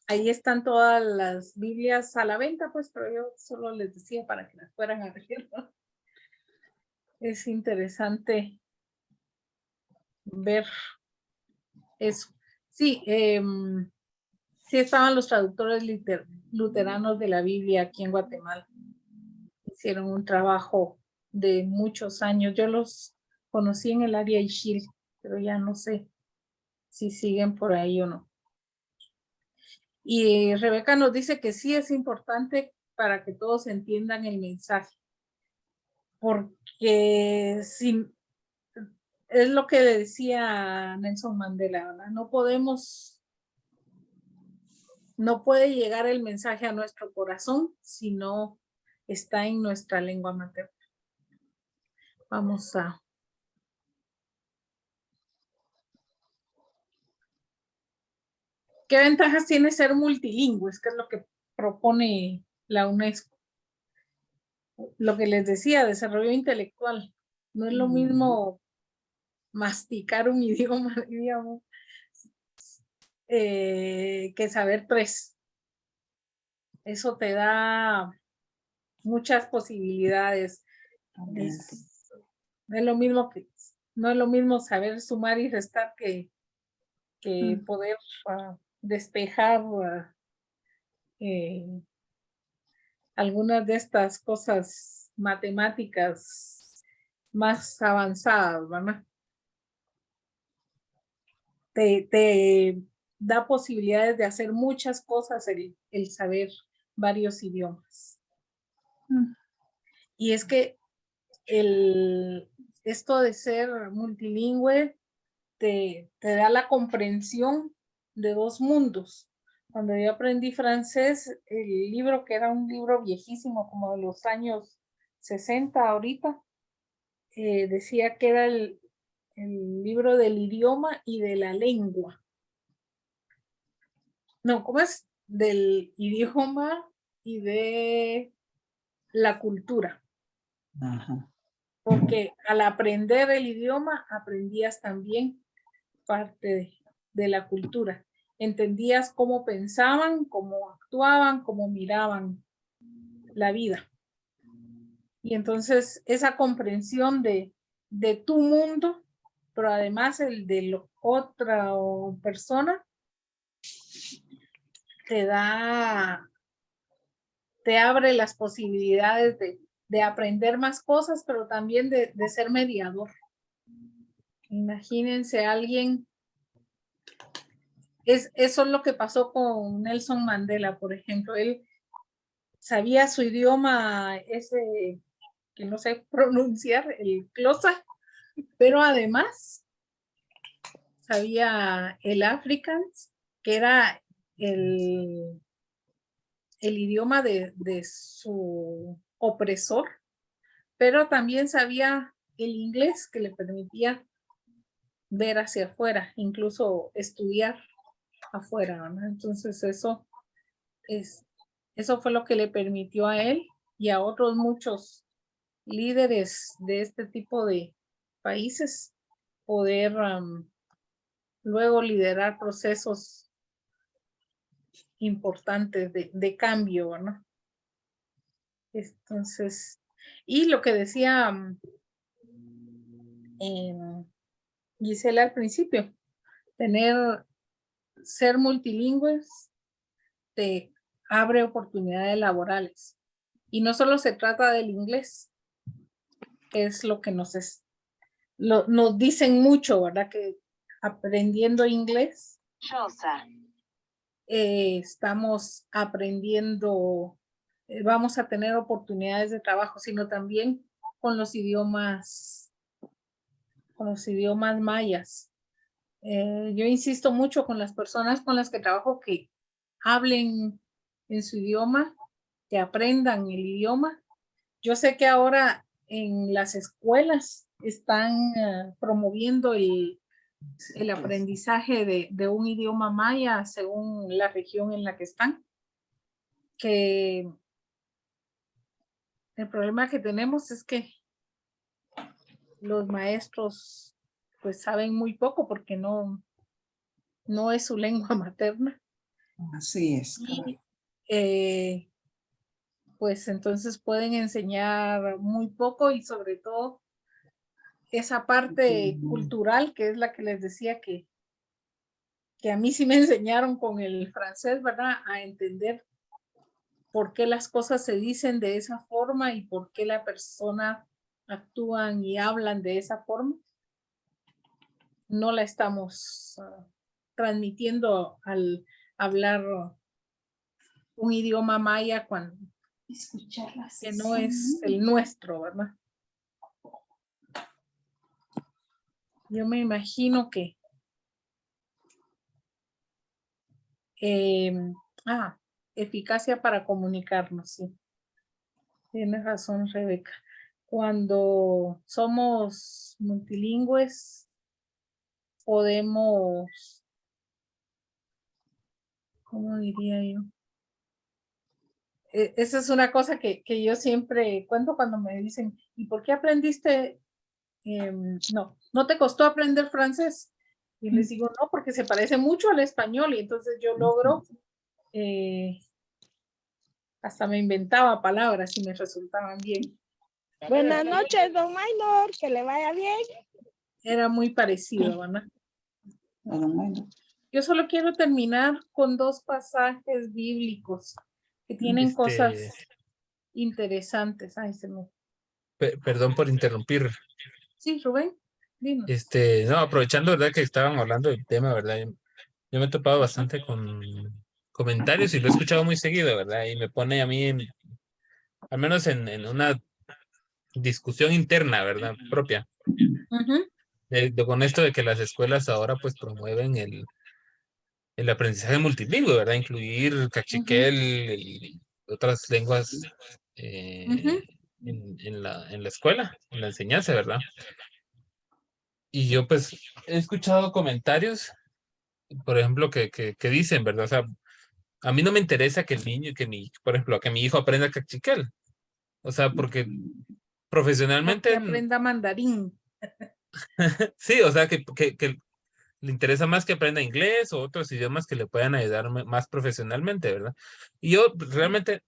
ahí están todas las Biblias a la venta, pues, pero yo solo les decía para que las fueran a ver, ¿no? Es interesante ver eso. Sí, sí estaban los traductores luteranos de la Biblia aquí en Guatemala. Hicieron un trabajo de muchos años. Yo los conocí en el área Ixil, pero ya no sé si siguen por ahí o no. Y Rebeca nos dice que sí es importante para que todos entiendan el mensaje, porque si, es lo que decía Nelson Mandela, ¿verdad? No puede llegar el mensaje a nuestro corazón si no está en nuestra lengua materna. Vamos a... ¿Qué ventajas tiene ser multilingües? ¿Qué es lo que propone la UNESCO? Lo que les decía, desarrollo intelectual. No es lo mismo masticar un idioma, digamos, que saber 3. Eso te da muchas posibilidades. No es lo mismo saber sumar y restar que poder despejar algunas de estas cosas matemáticas más avanzadas, ¿verdad? Te da posibilidades de hacer muchas cosas el saber varios idiomas. Y es que esto de ser multilingüe te da la comprensión de 2 mundos. Cuando yo aprendí francés, el libro, que era un libro viejísimo, como de los años 60 ahorita, decía que era el libro del idioma y de la lengua. No, ¿cómo es? Del idioma y de la cultura. Ajá. Porque al aprender el idioma, aprendías también parte de la cultura. Entendías cómo pensaban, cómo actuaban, cómo miraban la vida. Y entonces esa comprensión de tu mundo, pero además el de otra persona, te abre las posibilidades de aprender más cosas, pero también de ser mediador. Imagínense a alguien. Eso es lo que pasó con Nelson Mandela, por ejemplo. Él sabía su idioma, ese que no sé pronunciar, el Xhosa, pero además sabía el Afrikaans, que era el idioma de su opresor, pero también sabía el inglés, que le permitía ver hacia afuera, incluso estudiar afuera, ¿no? Entonces eso fue lo que le permitió a él y a otros muchos líderes de este tipo de países poder luego liderar procesos importantes de cambio, ¿no? Entonces, y lo que decía Gisela al principio, ser multilingües te abre oportunidades laborales. Y no solo se trata del inglés, que es lo que nos dicen mucho, ¿verdad? Que aprendiendo inglés, estamos aprendiendo, vamos a tener oportunidades de trabajo, sino también con los idiomas mayas. Yo insisto mucho con las personas con las que trabajo que hablen en su idioma, que aprendan el idioma. Yo sé que ahora en las escuelas están promoviendo el aprendizaje de un idioma maya según la región en la que están. Que el problema que tenemos es que los maestros pues saben muy poco porque no es su lengua materna. Así es. Y pues entonces pueden enseñar muy poco y sobre todo esa parte cultural que es la que les decía que a mí sí me enseñaron con el francés, ¿verdad? A entender por qué las cosas se dicen de esa forma y por qué la persona actúan y hablan de esa forma. No la estamos transmitiendo al hablar un idioma maya cuando que no es el nuestro, ¿verdad? Yo me imagino que eficacia para comunicarnos, sí. Tienes razón, Rebeca. Cuando somos multilingües, podemos, ¿cómo diría yo? Esa es una cosa que yo siempre cuento cuando me dicen, ¿y por qué aprendiste? No te costó aprender francés. Y les digo, no, porque se parece mucho al español y entonces yo logro, hasta me inventaba palabras y me resultaban bien. Buenas noches, don Maynor, que le vaya bien. Era muy parecido, ¿verdad? Bueno, Yo solo quiero terminar con 2 pasajes bíblicos que tienen cosas interesantes. Ay, Perdón por interrumpir. Sí, Rubén, dime. No, aprovechando, ¿verdad? Que estaban hablando del tema, ¿verdad? Yo me he topado bastante con comentarios y lo he escuchado muy seguido, ¿verdad? Y me pone a mí, al menos en una discusión interna, ¿verdad? Propia. Con esto de que las escuelas ahora pues promueven el aprendizaje multilingüe, ¿verdad? Incluir cachiquel y otras lenguas en la escuela, en la enseñanza, ¿verdad? Y yo pues he escuchado comentarios, por ejemplo, que dicen, ¿verdad? O sea, a mí no me interesa que el niño, por ejemplo, que mi hijo aprenda cachiquel. O sea, porque Que profesionalmente, aprenda mandarín. sí, o sea, que le interesa más que aprenda inglés o otros idiomas que le puedan ayudar más profesionalmente, ¿verdad? Y yo realmente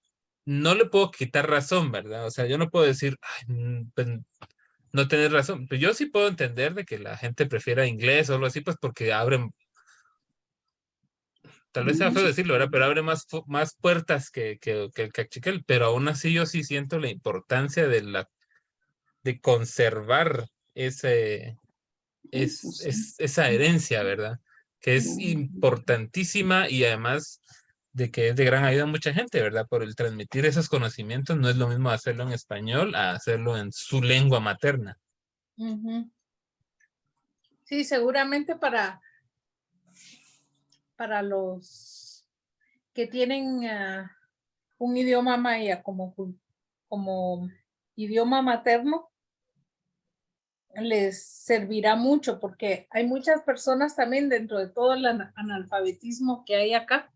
no le puedo quitar razón, ¿verdad? O sea, yo no puedo decir, "Ay, pues, no tener razón". Pero yo sí puedo entender de que la gente prefiera inglés o algo así, pues porque abren, tal vez sea feo decirlo, ¿verdad? Pero abre más puertas que el cachiquel. Pero aún así yo sí siento la importancia de conservar esa herencia, ¿verdad? Que es importantísima y además de que es de gran ayuda a mucha gente, ¿verdad? Por el transmitir esos conocimientos no es lo mismo hacerlo en español a hacerlo en su lengua materna. Sí, seguramente para los que tienen un idioma maya como idioma materno, les servirá mucho porque hay muchas personas también dentro de todo el analfabetismo que hay acá.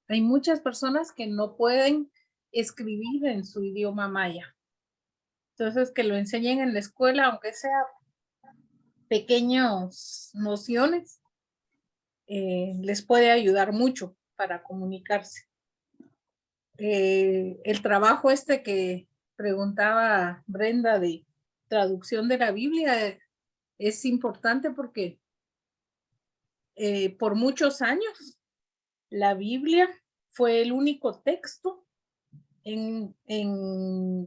Hay muchas personas que no pueden escribir en su idioma maya. Entonces, que lo enseñen en la escuela, aunque sea pequeñas nociones, les puede ayudar mucho para comunicarse. El trabajo que preguntaba Brenda de traducción de la Biblia es importante porque por muchos años la Biblia fue el único texto en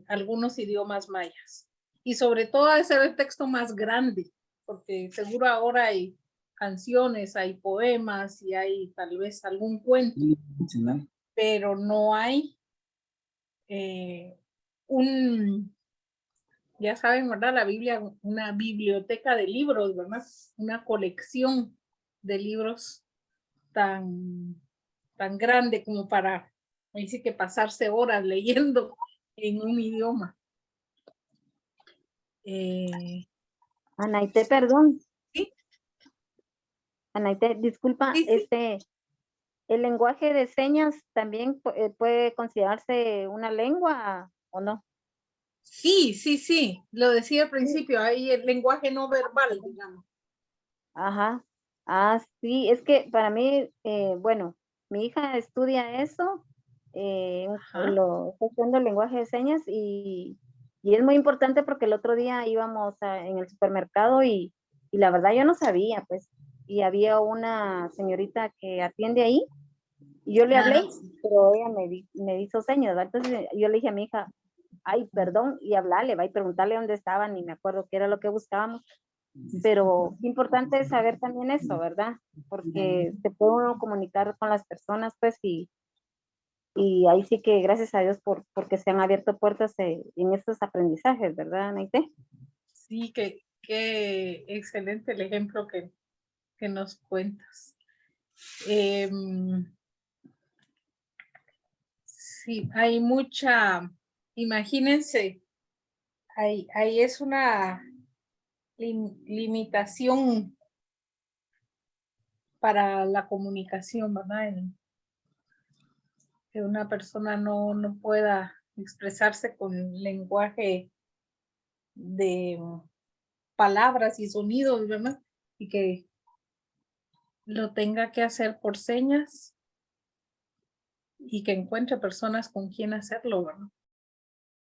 algunos idiomas mayas. Y sobre todo es el texto más grande, porque seguro ahora hay canciones, hay poemas y hay tal vez algún cuento, pero no hay ya saben, ¿verdad? La Biblia, una biblioteca de libros, ¿verdad? Una colección de libros tan grande como para, dice que pasarse horas leyendo en un idioma. Anaite, perdón. ¿Sí? Anaite, disculpa, Sí, sí. ¿el lenguaje de señas también puede considerarse una lengua o no? Sí, sí, sí. Lo decía al principio, hay el lenguaje no verbal, digamos. Ajá. Sí, es que para mí, bueno, mi hija estudia eso, está estudiando el lenguaje de señas y Y es muy importante porque el otro día íbamos en el supermercado y la verdad yo no sabía, pues, y había una señorita que atiende ahí y yo le hablé, pero ella me hizo señas, ¿verdad? Entonces yo le dije a mi hija, ay, perdón, y hablarle, va y preguntarle dónde estaban, ni me acuerdo qué era lo que buscábamos, pero qué importante es saber también eso, ¿verdad? Porque se puede uno comunicar con las personas, pues, y ahí sí que gracias a Dios porque se han abierto puertas en estos aprendizajes, ¿verdad, Naite? Sí, qué excelente el ejemplo que nos cuentas. Sí, hay mucha, imagínense, ahí es una limitación para la comunicación, ¿verdad? Que una persona no pueda expresarse con lenguaje de palabras y sonidos, ¿verdad? Y que lo tenga que hacer por señas y que encuentre personas con quien hacerlo, ¿verdad?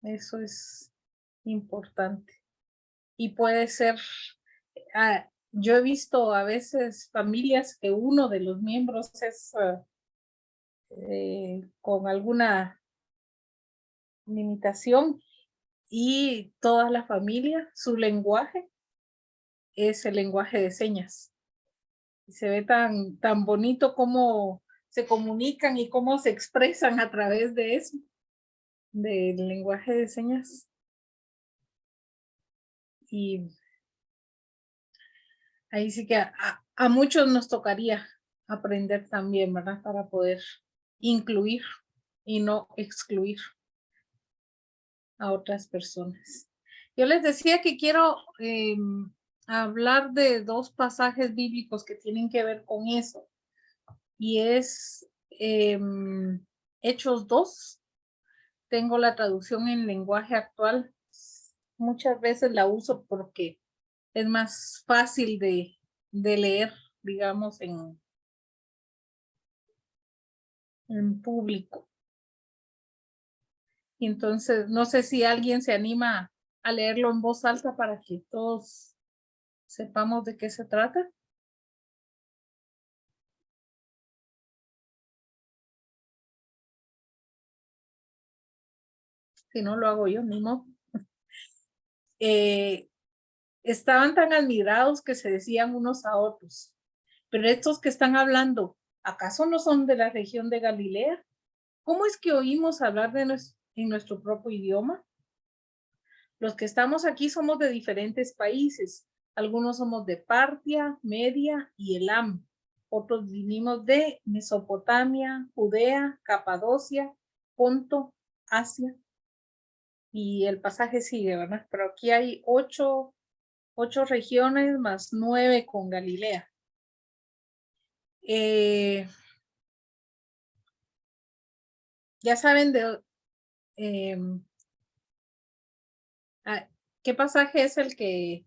Eso es importante. Y puede ser, yo he visto a veces familias que uno de los miembros es con alguna limitación y toda la familia, su lenguaje es el lenguaje de señas. Y se ve tan bonito cómo se comunican y cómo se expresan a través de eso, del lenguaje de señas. Y ahí sí que a muchos nos tocaría aprender también, ¿verdad? Para poder incluir y no excluir a otras personas. Yo les decía que quiero hablar de 2 pasajes bíblicos que tienen que ver con eso. Y es Hechos 2. Tengo la traducción en lenguaje actual. Muchas veces la uso porque es más fácil de leer, digamos, en público. Y entonces, no sé si alguien se anima a leerlo en voz alta para que todos sepamos de qué se trata. Si no, lo hago yo mismo. Estaban tan admirados que se decían unos a otros, pero estos que están hablando, ¿acaso no son de la región de Galilea? ¿Cómo es que oímos hablar en nuestro propio idioma? Los que estamos aquí somos de diferentes países. Algunos somos de Partia, Media y Elam. Otros vinimos de Mesopotamia, Judea, Capadocia, Ponto, Asia. Y el pasaje sigue, ¿verdad? Pero aquí hay 8 regiones más 9 con Galilea. Ya saben qué pasaje es el que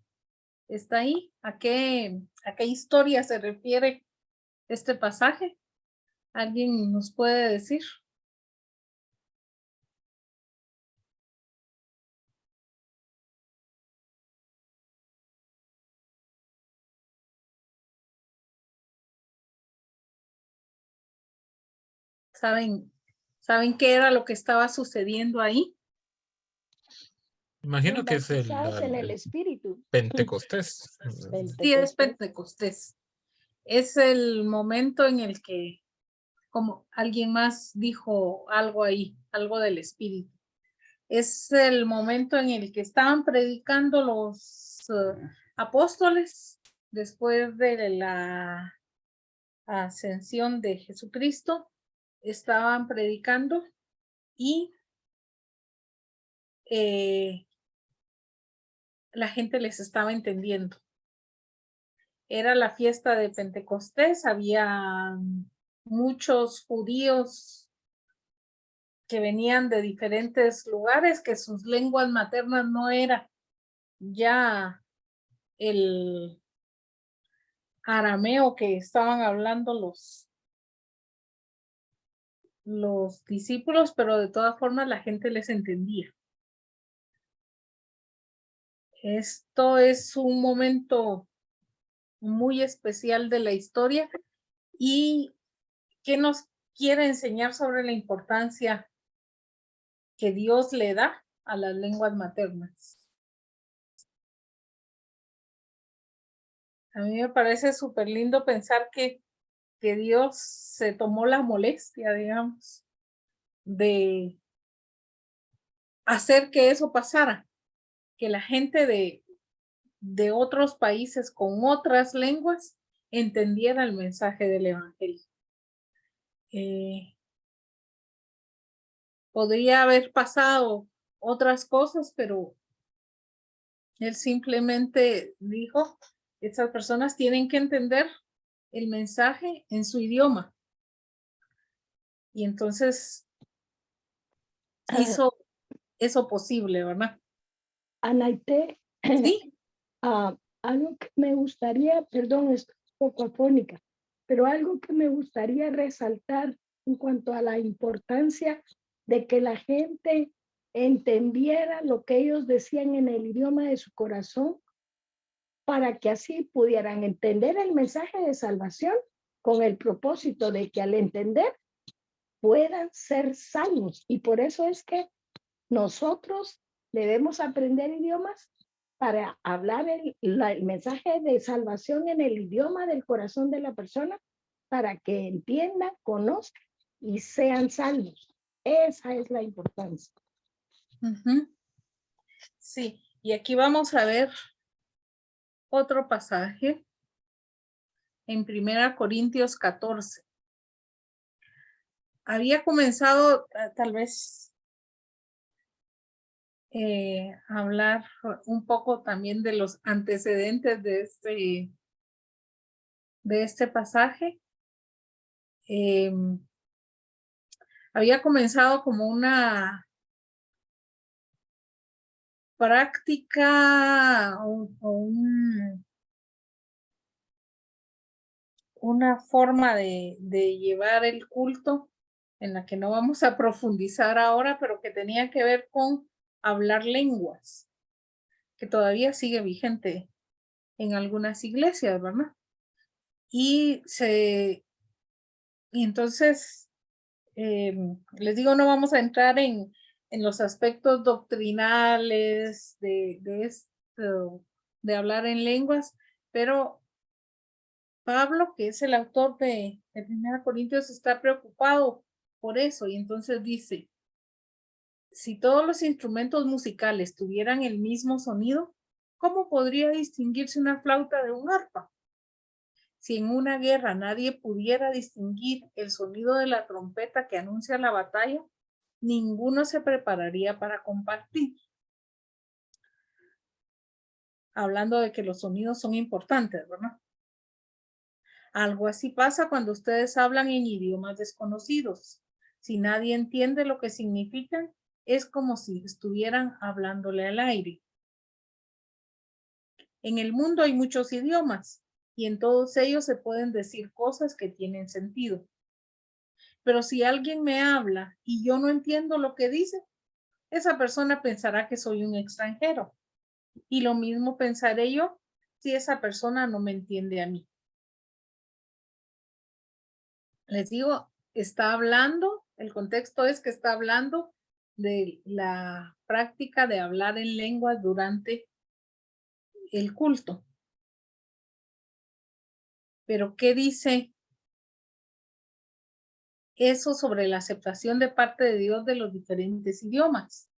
está ahí, a qué historia se refiere este pasaje. ¿Alguien nos puede decir? ¿Saben qué era lo que estaba sucediendo ahí? Imagino que es Bautizados en el Espíritu. Pentecostés. Sí, es Pentecostés. Es el momento en el que, como alguien más dijo algo ahí, algo del Espíritu. Es el momento en el que estaban predicando los apóstoles después de la ascensión de Jesucristo. Estaban predicando y la gente les estaba entendiendo. Era la fiesta de Pentecostés, había muchos judíos que venían de diferentes lugares, que sus lenguas maternas no era ya el arameo que estaban hablando los discípulos, pero de todas formas la gente les entendía. Esto es un momento muy especial de la historia y que nos quiere enseñar sobre la importancia que Dios le da a las lenguas maternas. A mí me parece súper lindo pensar que Dios se tomó la molestia, digamos, de hacer que eso pasara, que la gente de otros países con otras lenguas entendiera el mensaje del Evangelio. Podría haber pasado otras cosas, pero él simplemente dijo, estas personas tienen que entender el mensaje en su idioma. Y entonces hizo eso posible, ¿verdad? Anaité, Sí, algo que me gustaría, perdón, es poco afónica, pero algo que me gustaría resaltar en cuanto a la importancia de que la gente entendiera lo que ellos decían en el idioma de su corazón, para que así pudieran entender el mensaje de salvación con el propósito de que al entender puedan ser salvos. Y por eso es que nosotros debemos aprender idiomas para hablar el mensaje de salvación en el idioma del corazón de la persona, para que entiendan, conozcan y sean salvos. Esa es la importancia. sí. Y aquí vamos a ver otro pasaje en 1 Corintios 14. Había comenzado tal vez a hablar un poco también de los antecedentes de este pasaje. Había comenzado como una práctica o una forma de llevar el culto en la que no vamos a profundizar ahora, pero que tenía que ver con hablar lenguas, que todavía sigue vigente en algunas iglesias, ¿verdad? Y entonces, les digo, no vamos a entrar en los aspectos doctrinales de esto, de hablar en lenguas, pero Pablo, que es el autor de 1 Corintios, está preocupado por eso y entonces dice, si todos los instrumentos musicales tuvieran el mismo sonido, ¿cómo podría distinguirse una flauta de un arpa? Si en una guerra nadie pudiera distinguir el sonido de la trompeta que anuncia la batalla, ninguno se prepararía para compartir. Hablando de que los sonidos son importantes, ¿verdad? Algo así pasa cuando ustedes hablan en idiomas desconocidos. Si nadie entiende lo que significan, es como si estuvieran hablándole al aire. En el mundo hay muchos idiomas y en todos ellos se pueden decir cosas que tienen sentido. Pero si alguien me habla y yo no entiendo lo que dice, esa persona pensará que soy un extranjero. Y lo mismo pensaré yo si esa persona no me entiende a mí. Les digo, está hablando, el contexto es que está hablando de la práctica de hablar en lenguas durante el culto. Pero ¿qué dice eso sobre la aceptación de parte de Dios de los diferentes idiomas?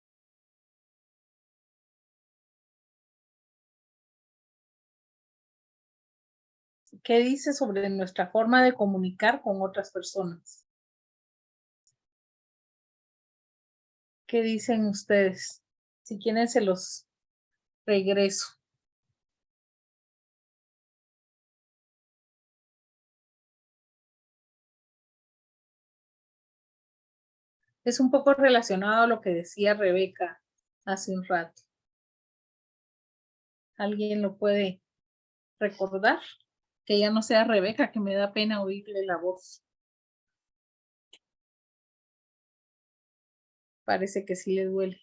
¿Qué dice sobre nuestra forma de comunicar con otras personas? ¿Qué dicen ustedes? Si quieren se los regreso. Es un poco relacionado a lo que decía Rebeca hace un rato. ¿Alguien lo puede recordar? Que ya no sea Rebeca, que me da pena oírle la voz. Parece que sí le duele.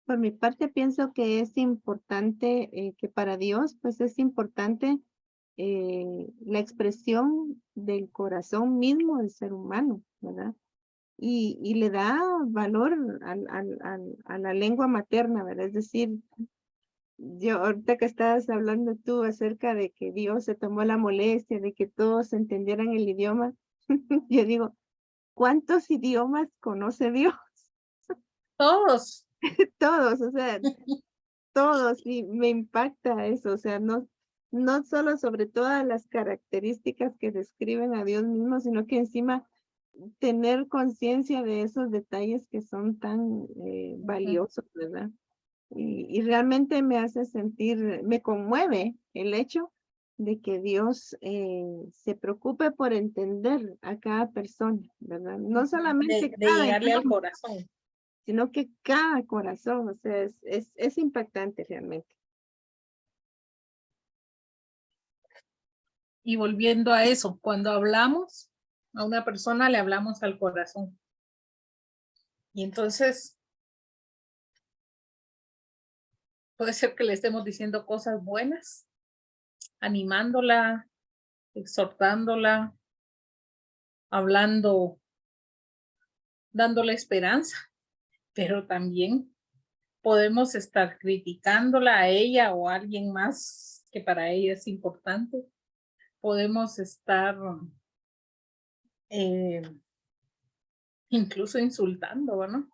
Por mi parte pienso que es importante, que para Dios pues es importante la expresión del corazón mismo del ser humano, ¿verdad? Y le da valor a la lengua materna, ¿verdad? Es decir, yo ahorita que estabas hablando tú acerca de que Dios se tomó la molestia de que todos entendieran el idioma, yo digo, ¿cuántos idiomas conoce Dios? Todos. Todos, o sea, todos, y me impacta eso, o sea, no solo sobre todas las características que describen a Dios mismo, sino que encima tener conciencia de esos detalles que son tan valiosos, ¿verdad? Y realmente me hace sentir, me conmueve el hecho de que Dios se preocupe por entender a cada persona, ¿verdad? No solamente De cada llegarle al idioma, corazón. sino que cada corazón, o sea, es impactante realmente. Y volviendo a eso, cuando hablamos a una persona, le hablamos al corazón. Y entonces, puede ser que le estemos diciendo cosas buenas, animándola, exhortándola, hablando, dándole esperanza, pero también podemos estar criticándola a ella o a alguien más que para ella es importante. Podemos estar incluso insultando, ¿no?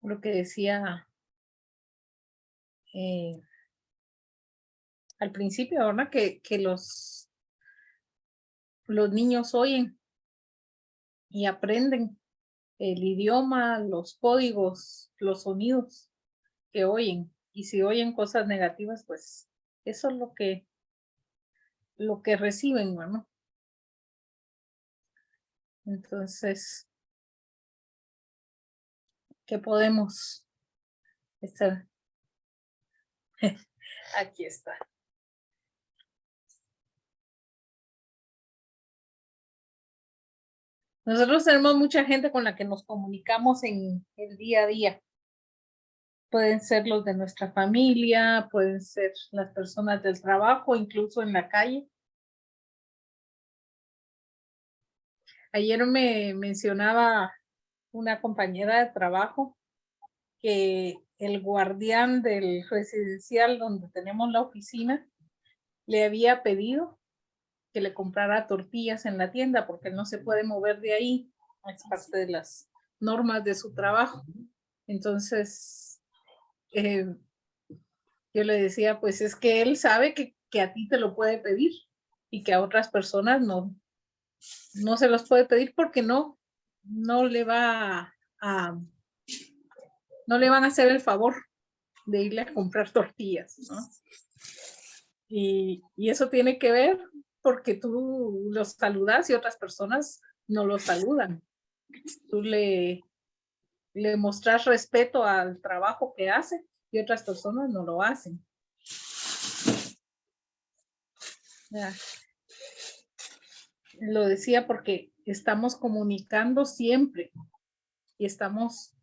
Lo que decía al principio, ¿verdad? Que los niños oyen y aprenden el idioma, los códigos, los sonidos que oyen. Y si oyen cosas negativas, pues eso es lo que reciben, ¿no? Entonces, ¿qué podemos estar? Aquí está. Nosotros tenemos mucha gente con la que nos comunicamos en el día a día. Pueden ser los de nuestra familia, pueden ser las personas del trabajo, incluso en la calle. Ayer me mencionaba una compañera de trabajo que el guardián del residencial donde tenemos la oficina le había pedido que le comprara tortillas en la tienda porque él no se puede mover de ahí, es parte de las normas de su trabajo. Entonces, yo le decía, pues es que él sabe que a ti te lo puede pedir y que a otras personas no se los puede pedir porque no le va no le van a hacer el favor de irle a comprar tortillas, ¿no? Y eso tiene que ver porque tú los saludas y otras personas no los saludan. Tú le mostras respeto al trabajo que hace y otras personas no lo hacen. Ya. Lo decía porque estamos comunicando siempre y estamos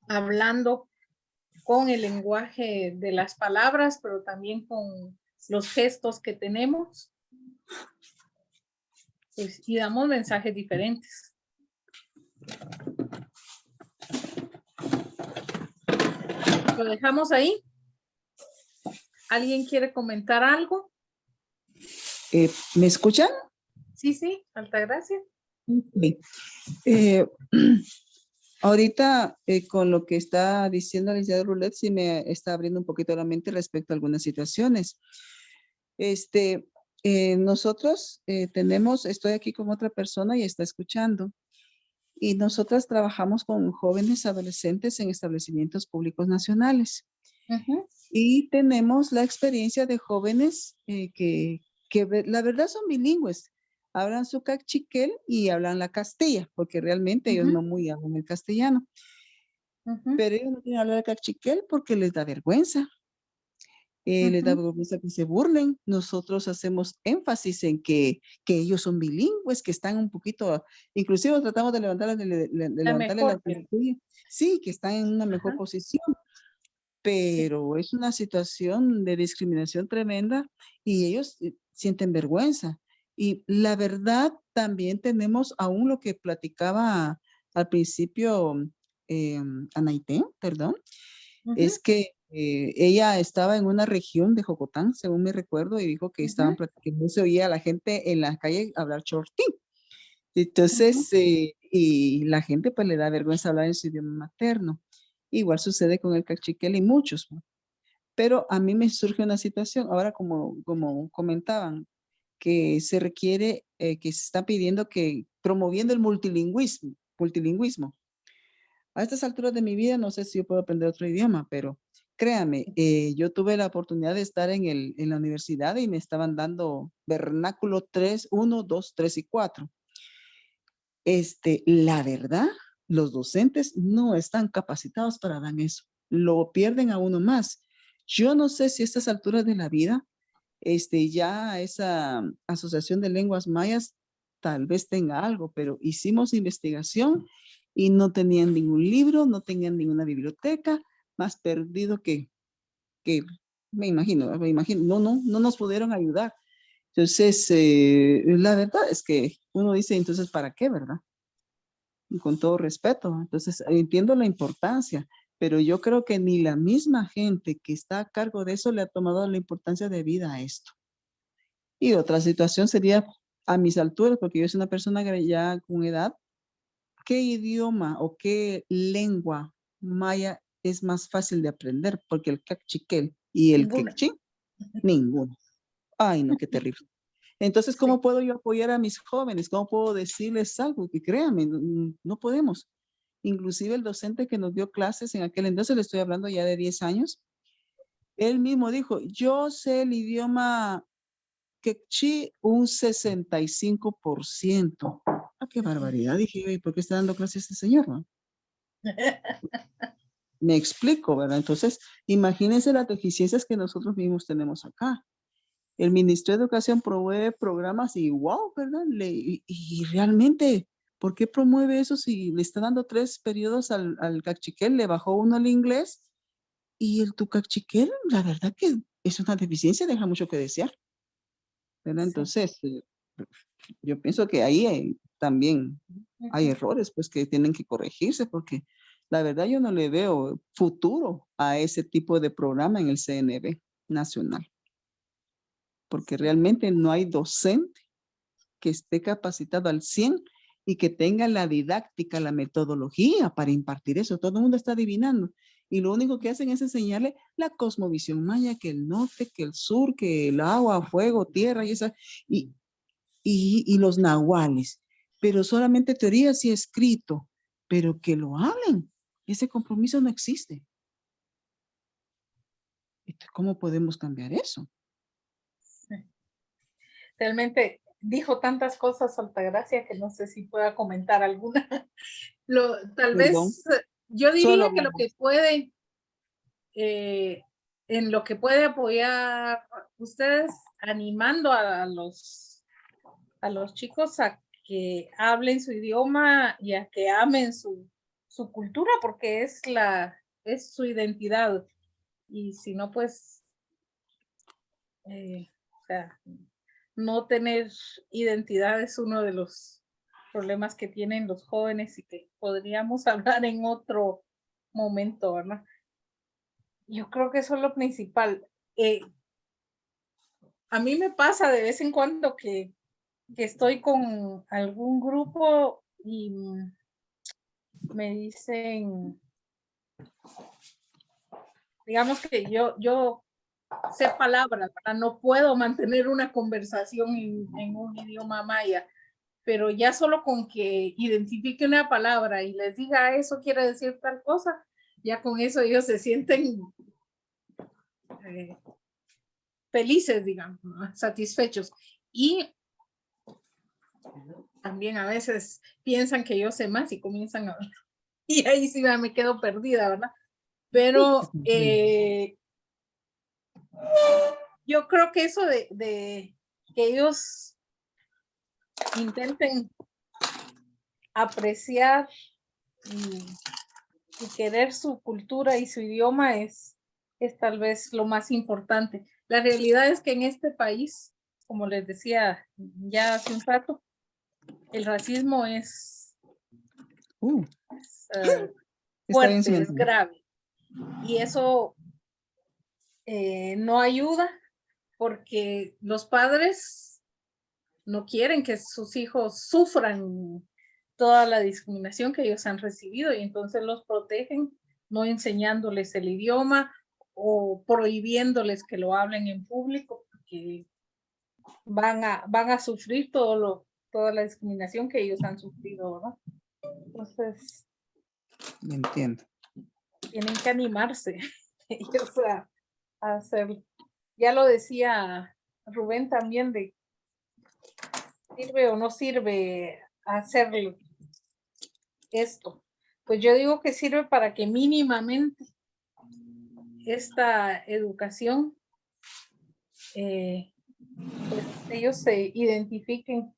hablando con el lenguaje de las palabras, pero también con los gestos que tenemos, pues, y damos mensajes diferentes. Lo dejamos ahí. ¿Alguien quiere comentar algo? ¿Me escuchan? Sí, Altagracia. Sí. Ahorita con lo que está diciendo la licenciada Roulette, sí me está abriendo un poquito la mente respecto a algunas situaciones. Nosotros estoy aquí con otra persona y está escuchando. Y nosotras trabajamos con jóvenes adolescentes en establecimientos públicos nacionales. Y tenemos la experiencia de jóvenes que la verdad son bilingües. Hablan su cachiquel y hablan la castilla, porque realmente ellos no muy hablan el castellano. Pero ellos no quieren hablar el cachiquel porque les da vergüenza. les da vergüenza que se burlen. Nosotros hacemos énfasis en que ellos son bilingües, que están un poquito, inclusive tratamos de levantarle la autoestima. Sí, que están en una mejor posición, pero es una situación de discriminación tremenda y ellos sienten vergüenza. Y la verdad, también tenemos aún lo que platicaba al principio Anaité, perdón, es que ella estaba en una región de Jocotán, según me recuerdo, y dijo que estaban platicando, se oía a la gente en la calle hablar chortín. Entonces, y la gente pues le da vergüenza hablar en su idioma materno. Igual sucede con el cachiquel y muchos, ¿no? Pero a mí me surge una situación, ahora como comentaban, que se requiere, que se está pidiendo que promoviendo el multilingüismo. A estas alturas de mi vida no sé si yo puedo aprender otro idioma, pero créame, yo tuve la oportunidad de estar en la universidad y me estaban dando vernáculo 3, 1, 2, 3 y 4. La verdad, los docentes no están capacitados para dar eso. Lo pierden a uno más. Yo no sé si a estas alturas de la vida, ya esa asociación de lenguas mayas tal vez tenga algo, pero hicimos investigación y no tenían ningún libro, no tenían ninguna biblioteca, más perdido que me imagino, no nos pudieron ayudar. Entonces, la verdad es que uno dice, entonces, ¿para qué, verdad? Y con todo respeto. Entonces, entiendo la importancia, pero yo creo que ni la misma gente que está a cargo de eso le ha tomado la importancia de vida a esto. Y otra situación sería a mis alturas, porque yo soy una persona ya con edad, ¿qué idioma o qué lengua maya es más fácil de aprender? Porque el cachiquel y el quechí, ninguno. Ay, no, qué terrible. Entonces, ¿cómo puedo yo apoyar a mis jóvenes? ¿Cómo puedo decirles algo? Que créanme, no podemos. Inclusive el docente que nos dio clases en aquel entonces, le estoy hablando ya de 10 años, él mismo dijo, yo sé el idioma quechí un 65%. Ah, qué barbaridad. Dije, ¿y por qué está dando clases este señor? ¿No? Me explico, ¿verdad? Entonces, imagínense las deficiencias que nosotros mismos tenemos acá. El Ministerio de Educación promueve programas y wow, ¿verdad? Y realmente, ¿por qué promueve eso si le está dando 3 periodos al cachiquel, le bajó uno al inglés y el tucachiquel, la verdad que es una deficiencia, deja mucho que desear, ¿verdad? Entonces, yo pienso que ahí también hay errores pues que tienen que corregirse porque la verdad yo no le veo futuro a ese tipo de programa en el CNB nacional. Porque realmente no hay docente que esté capacitado al 100 y que tenga la didáctica, la metodología para impartir eso. Todo el mundo está adivinando. Y lo único que hacen es enseñarle la cosmovisión maya, que el norte, que el sur, que el agua, fuego, tierra y los nahuales. Pero solamente teoría sí escrito, pero que lo hablen. Ese compromiso no existe. ¿Cómo podemos cambiar eso? Realmente dijo tantas cosas, Altagracia, que no sé si pueda comentar alguna. Tal vez yo diría que lo que puede, en lo que puede apoyar ustedes, animando a los chicos a que hablen su idioma y a que amen su cultura, porque es su identidad. Y si no, pues, o sea, no tener identidad es uno de los problemas que tienen los jóvenes y que podríamos hablar en otro momento, ¿verdad? Yo creo que eso es lo principal. A mí me pasa de vez en cuando que estoy con algún grupo y me dicen, digamos que yo sé palabras, ¿verdad? No puedo mantener una conversación en un idioma maya, pero ya solo con que identifique una palabra y les diga eso quiere decir tal cosa, ya con eso ellos se sienten felices, digamos, ¿no? Satisfechos. Y también a veces piensan que yo sé más y comienzan a hablar. Y ahí sí me quedo perdida, ¿verdad? Pero yo creo que eso de que ellos intenten apreciar y querer su cultura y su idioma es tal vez lo más importante. La realidad es que en este país, como les decía ya hace un rato, el racismo es Está bien, fuerte, es señorita. grave. Y eso no ayuda porque los padres no quieren que sus hijos sufran toda la discriminación que ellos han recibido y entonces los protegen no enseñándoles el idioma o prohibiéndoles que lo hablen en público porque van a sufrir toda la discriminación que ellos han sufrido, ¿no? Entonces, Entiendo. tienen que animarse ellos a hacerlo. Ya lo decía Rubén también de sirve o no sirve hacerlo esto. Pues yo digo que sirve para que mínimamente esta educación pues ellos se identifiquen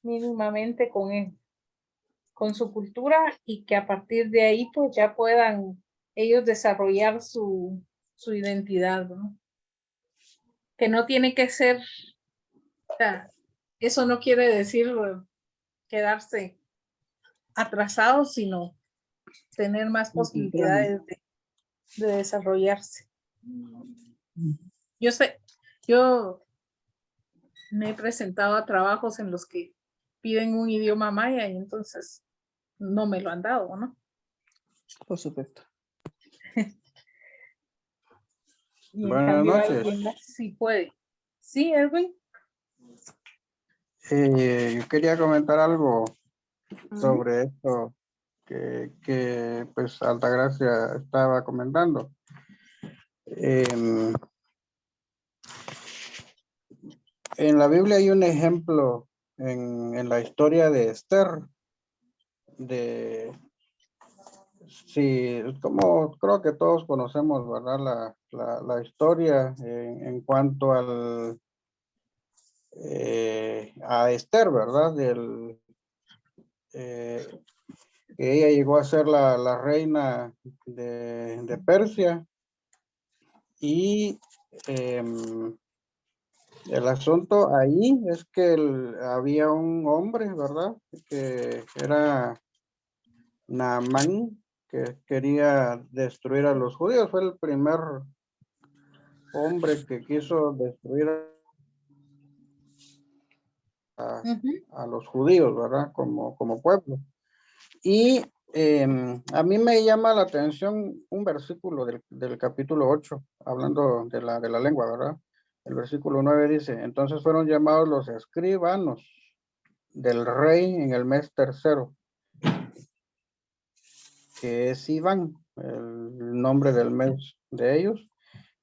mínimamente con su cultura y que a partir de ahí pues ya puedan ellos desarrollar su identidad, ¿no? Que no tiene que ser, o sea, eso no quiere decir quedarse atrasados, sino tener más posibilidades de desarrollarse. Yo me he presentado a trabajos en los que piden un idioma maya y entonces no me lo han dado, ¿no? Por supuesto. Y en Buenas cambio noches. alguien más sí puede. Sí, Erwin. Yo quería comentar algo sobre esto que pues Altagracia estaba comentando. En la Biblia hay un ejemplo en la historia de Esther, sí, como creo que todos conocemos, ¿verdad? La historia en cuanto a Esther, ¿verdad? Que ella llegó a ser la reina de Persia y el asunto ahí es que había un hombre, ¿verdad? Que era Naamán, que quería destruir a los judíos. Fue el primer hombre que quiso destruir a los judíos, ¿verdad? Como pueblo. Y a mí me llama la atención un versículo del capítulo 8, hablando de la lengua, ¿verdad? El versículo 9 dice, entonces fueron llamados los escribanos del rey en el mes tercero, que es Iván, el nombre del mes de ellos.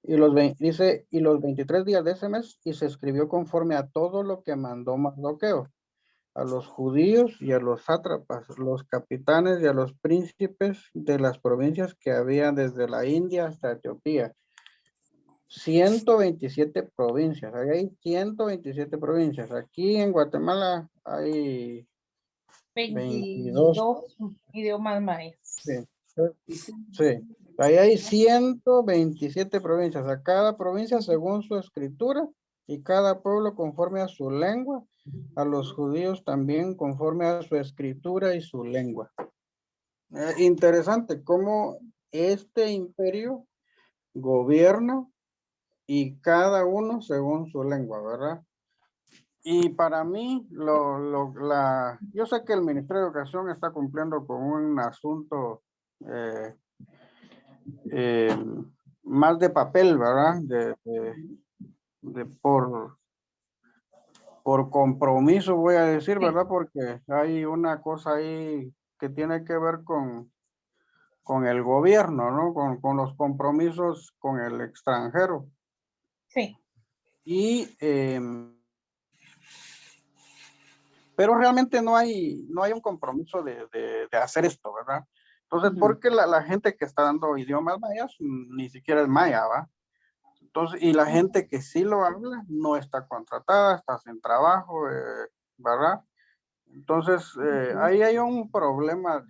Y dice, y los 23 días de ese mes, y se escribió conforme a todo lo que mandó Mardoqueo, a los judíos y a los sátrapas, los capitanes y a los príncipes de las provincias que había desde la India hasta Etiopía. 127 provincias, ahí hay 127 provincias. Aquí en Guatemala hay 22 idiomas mayas. Sí, sí. Ahí hay 127 provincias, a cada provincia según su escritura y cada pueblo conforme a su lengua, a los judíos también conforme a su escritura y su lengua. Interesante cómo este imperio gobierna y cada uno según su lengua, ¿verdad? Y para mí, yo sé que el Ministerio de Educación está cumpliendo con un asunto más de papel, ¿verdad? Por compromiso, voy a decir, ¿verdad? Porque hay una cosa ahí que tiene que ver con el gobierno, ¿no? Con los compromisos con el extranjero. Sí. Pero realmente no hay un compromiso de hacer esto, ¿verdad? Entonces, porque la gente que está dando idiomas mayas ni siquiera es maya, ¿va? Entonces, y la gente que sí lo habla no está contratada, está sin trabajo, ¿verdad? Entonces, ahí hay un problema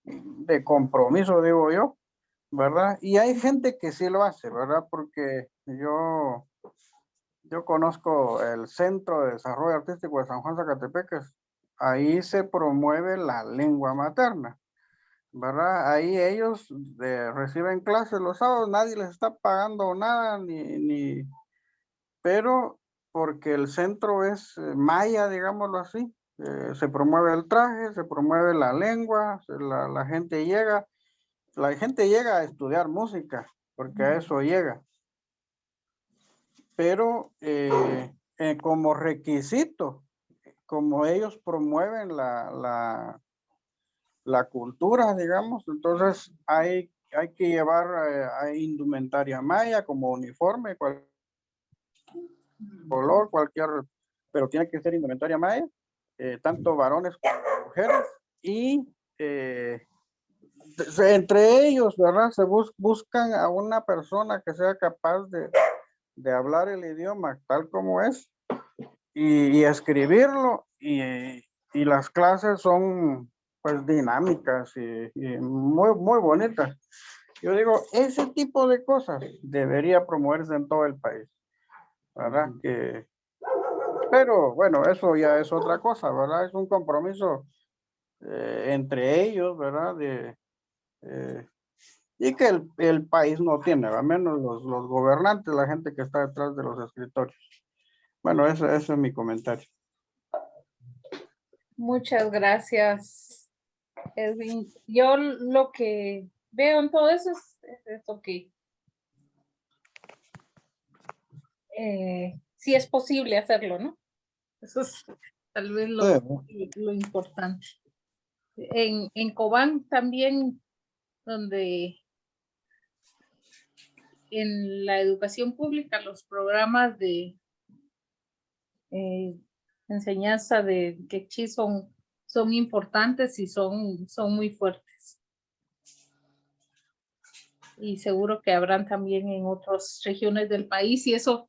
de compromiso, digo yo, ¿verdad? Y hay gente que sí lo hace, ¿verdad? Porque yo conozco el Centro de Desarrollo Artístico de San Juan Zacatepeques. Ahí se promueve la lengua materna, ¿verdad? Ahí ellos reciben clases los sábados, nadie les está pagando nada, pero porque el centro es maya, digámoslo así, se promueve el traje, se promueve la lengua, la gente llega a estudiar música, porque a eso llega. Pero como requisito, como ellos promueven la cultura, digamos, entonces hay que llevar a indumentaria maya como uniforme, color, cualquier, pero tiene que ser indumentaria maya, tanto varones como mujeres, y entre ellos, ¿verdad? Se buscan a una persona que sea capaz de hablar el idioma tal como es y escribirlo, y las clases son pues dinámicas y muy bonitas. Yo digo, ese tipo de cosas debería promoverse en todo el país, ¿verdad? Pero bueno, eso ya es otra cosa, ¿verdad? Es un compromiso entre ellos, ¿verdad? Y que el país no tiene, al menos los gobernantes, la gente que está detrás de los escritorios. Bueno, ese es mi comentario. Muchas gracias, Edwin. Yo lo que veo en todo eso es esto que sí es posible hacerlo, ¿no? Eso es tal vez lo importante. En Cobán también, donde en la educación pública los programas de enseñanza de quechí son importantes y son muy fuertes. Y seguro que habrán también en otras regiones del país, y eso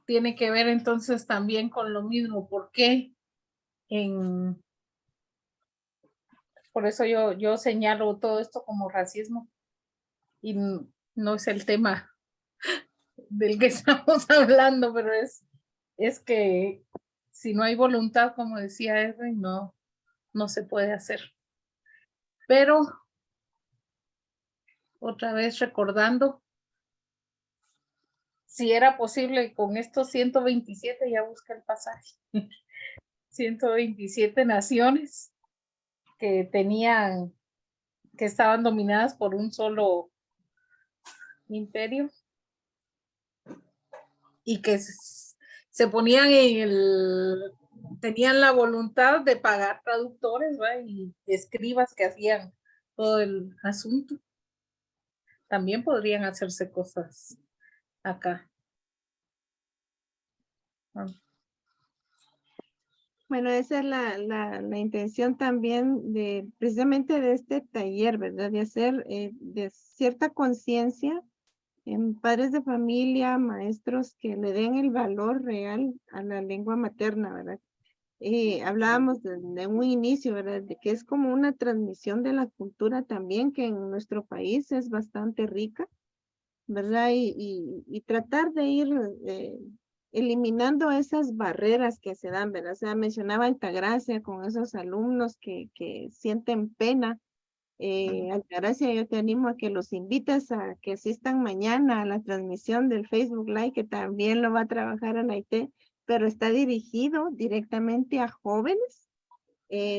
tiene que ver entonces también con lo mismo. ¿Por qué? Por eso yo señalo todo esto como racismo, y no es el tema del que estamos hablando, pero es que si no hay voluntad, como decía Edwin, no se puede hacer. Pero otra vez recordando, si era posible con estos 127, ya busca el pasaje, 127 naciones que estaban dominadas por un solo imperio y que se ponían tenían la voluntad de pagar traductores, ¿va? Y escribas que hacían todo el asunto. También podrían hacerse cosas acá. Bueno, esa es la intención también precisamente de este taller, ¿verdad? De hacer de cierta conciencia en padres de familia, maestros que le den el valor real a la lengua materna, ¿verdad? Hablábamos de un inicio, ¿verdad? De que es como una transmisión de la cultura también, que en nuestro país es bastante rica, ¿verdad? Y tratar de ir eliminando esas barreras que se dan, ¿verdad? O sea, mencionaba Altagracia con esos alumnos que sienten pena. Altagracia, yo te animo a que los invites a que asistan mañana a la transmisión del Facebook Live, que también lo va a trabajar Anaité, pero está dirigido directamente a jóvenes,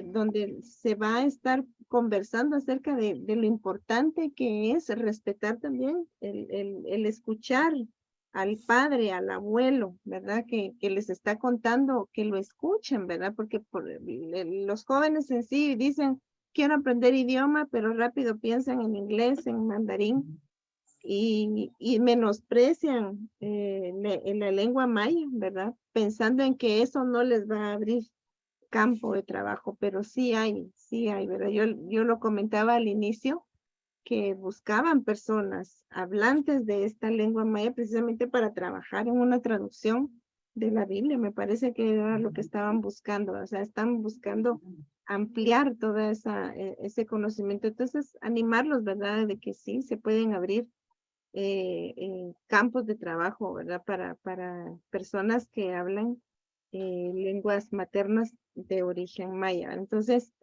donde se va a estar conversando acerca de lo importante que es respetar también el escuchar al padre, al abuelo, ¿verdad? Que les está contando, que lo escuchen, ¿verdad? Porque los jóvenes en sí dicen, quiero aprender idioma, pero rápido piensan en inglés, en mandarín, y menosprecian la lengua maya, ¿verdad? Pensando en que eso no les va a abrir campo de trabajo, pero sí hay, ¿verdad? Yo lo comentaba al inicio, que buscaban personas hablantes de esta lengua maya precisamente para trabajar en una traducción de la Biblia. Me parece que era lo que estaban buscando, o sea, están buscando ampliar toda ese conocimiento. Entonces, animarlos, ¿verdad? De que sí, se pueden abrir campos de trabajo, ¿verdad? Para personas que hablan lenguas maternas de origen maya. Entonces,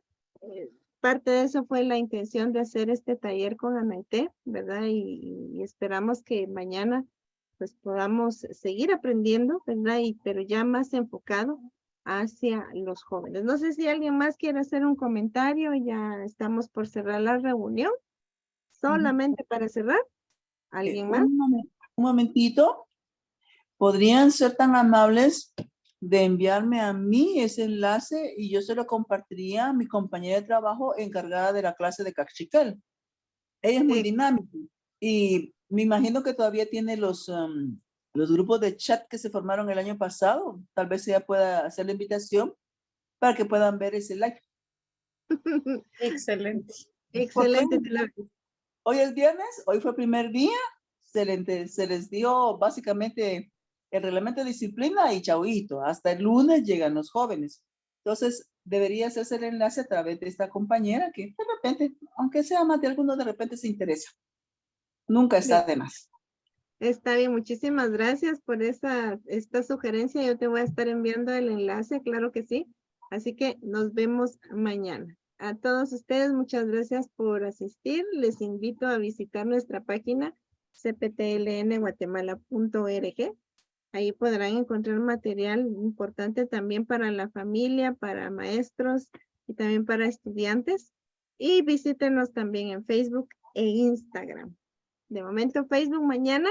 parte de eso fue la intención de hacer este taller con Anaité, ¿verdad? Y esperamos que mañana pues podamos seguir aprendiendo, ¿verdad? Pero ya más enfocado hacia los jóvenes. No sé si alguien más quiere hacer un comentario, ya estamos por cerrar la reunión. Solamente para cerrar, ¿alguien más? Un momentito. ¿Podrían ser tan amables de enviarme a mí ese enlace y yo se lo compartiría a mi compañera de trabajo encargada de la clase de Cachiquel? Ella es muy dinámica y me imagino que todavía tiene los grupos de chat que se formaron el año pasado. Tal vez ella pueda hacer la invitación para que puedan ver ese live. Excelente. Excelente. Hoy es viernes, hoy fue el primer día, se les dio básicamente el reglamento de disciplina y chauito. Hasta el lunes llegan los jóvenes. Entonces, debería hacerse el enlace a través de esta compañera que de repente, aunque sea más de alguno, de repente se interesa. Nunca está de más. Está bien, muchísimas gracias por esta sugerencia. Yo te voy a estar enviando el enlace, claro que sí. Así que nos vemos mañana. A todos ustedes, muchas gracias por asistir. Les invito a visitar nuestra página cptlnguatemala.org. Ahí podrán encontrar material importante también para la familia, para maestros y también para estudiantes. Y visítenos también en Facebook e Instagram. De momento Facebook, mañana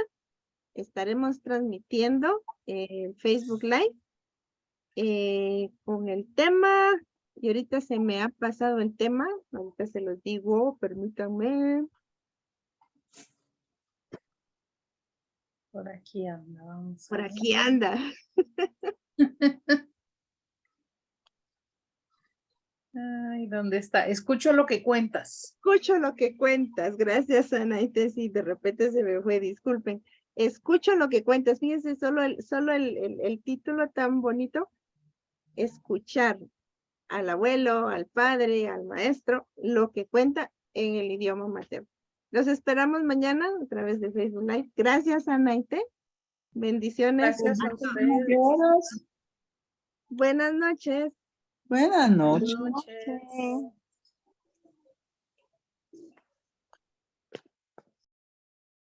estaremos transmitiendo Facebook Live con el tema, y ahorita se me ha pasado el tema, ahorita se los digo, permítanme. Por aquí anda, vamos. Por aquí anda. Ay, ¿dónde está? Escucho lo que cuentas. Escucho lo que cuentas. Gracias, Ana. Y si de repente se me fue, disculpen. Escucho lo que cuentas. Fíjense, solo el título tan bonito. Escuchar al abuelo, al padre, al maestro, lo que cuenta en el idioma materno. Los esperamos mañana a través de Facebook Live. Gracias, Anaite. Bendiciones. Gracias a ustedes. Buenas noches. Buenas noches. Buenas noches.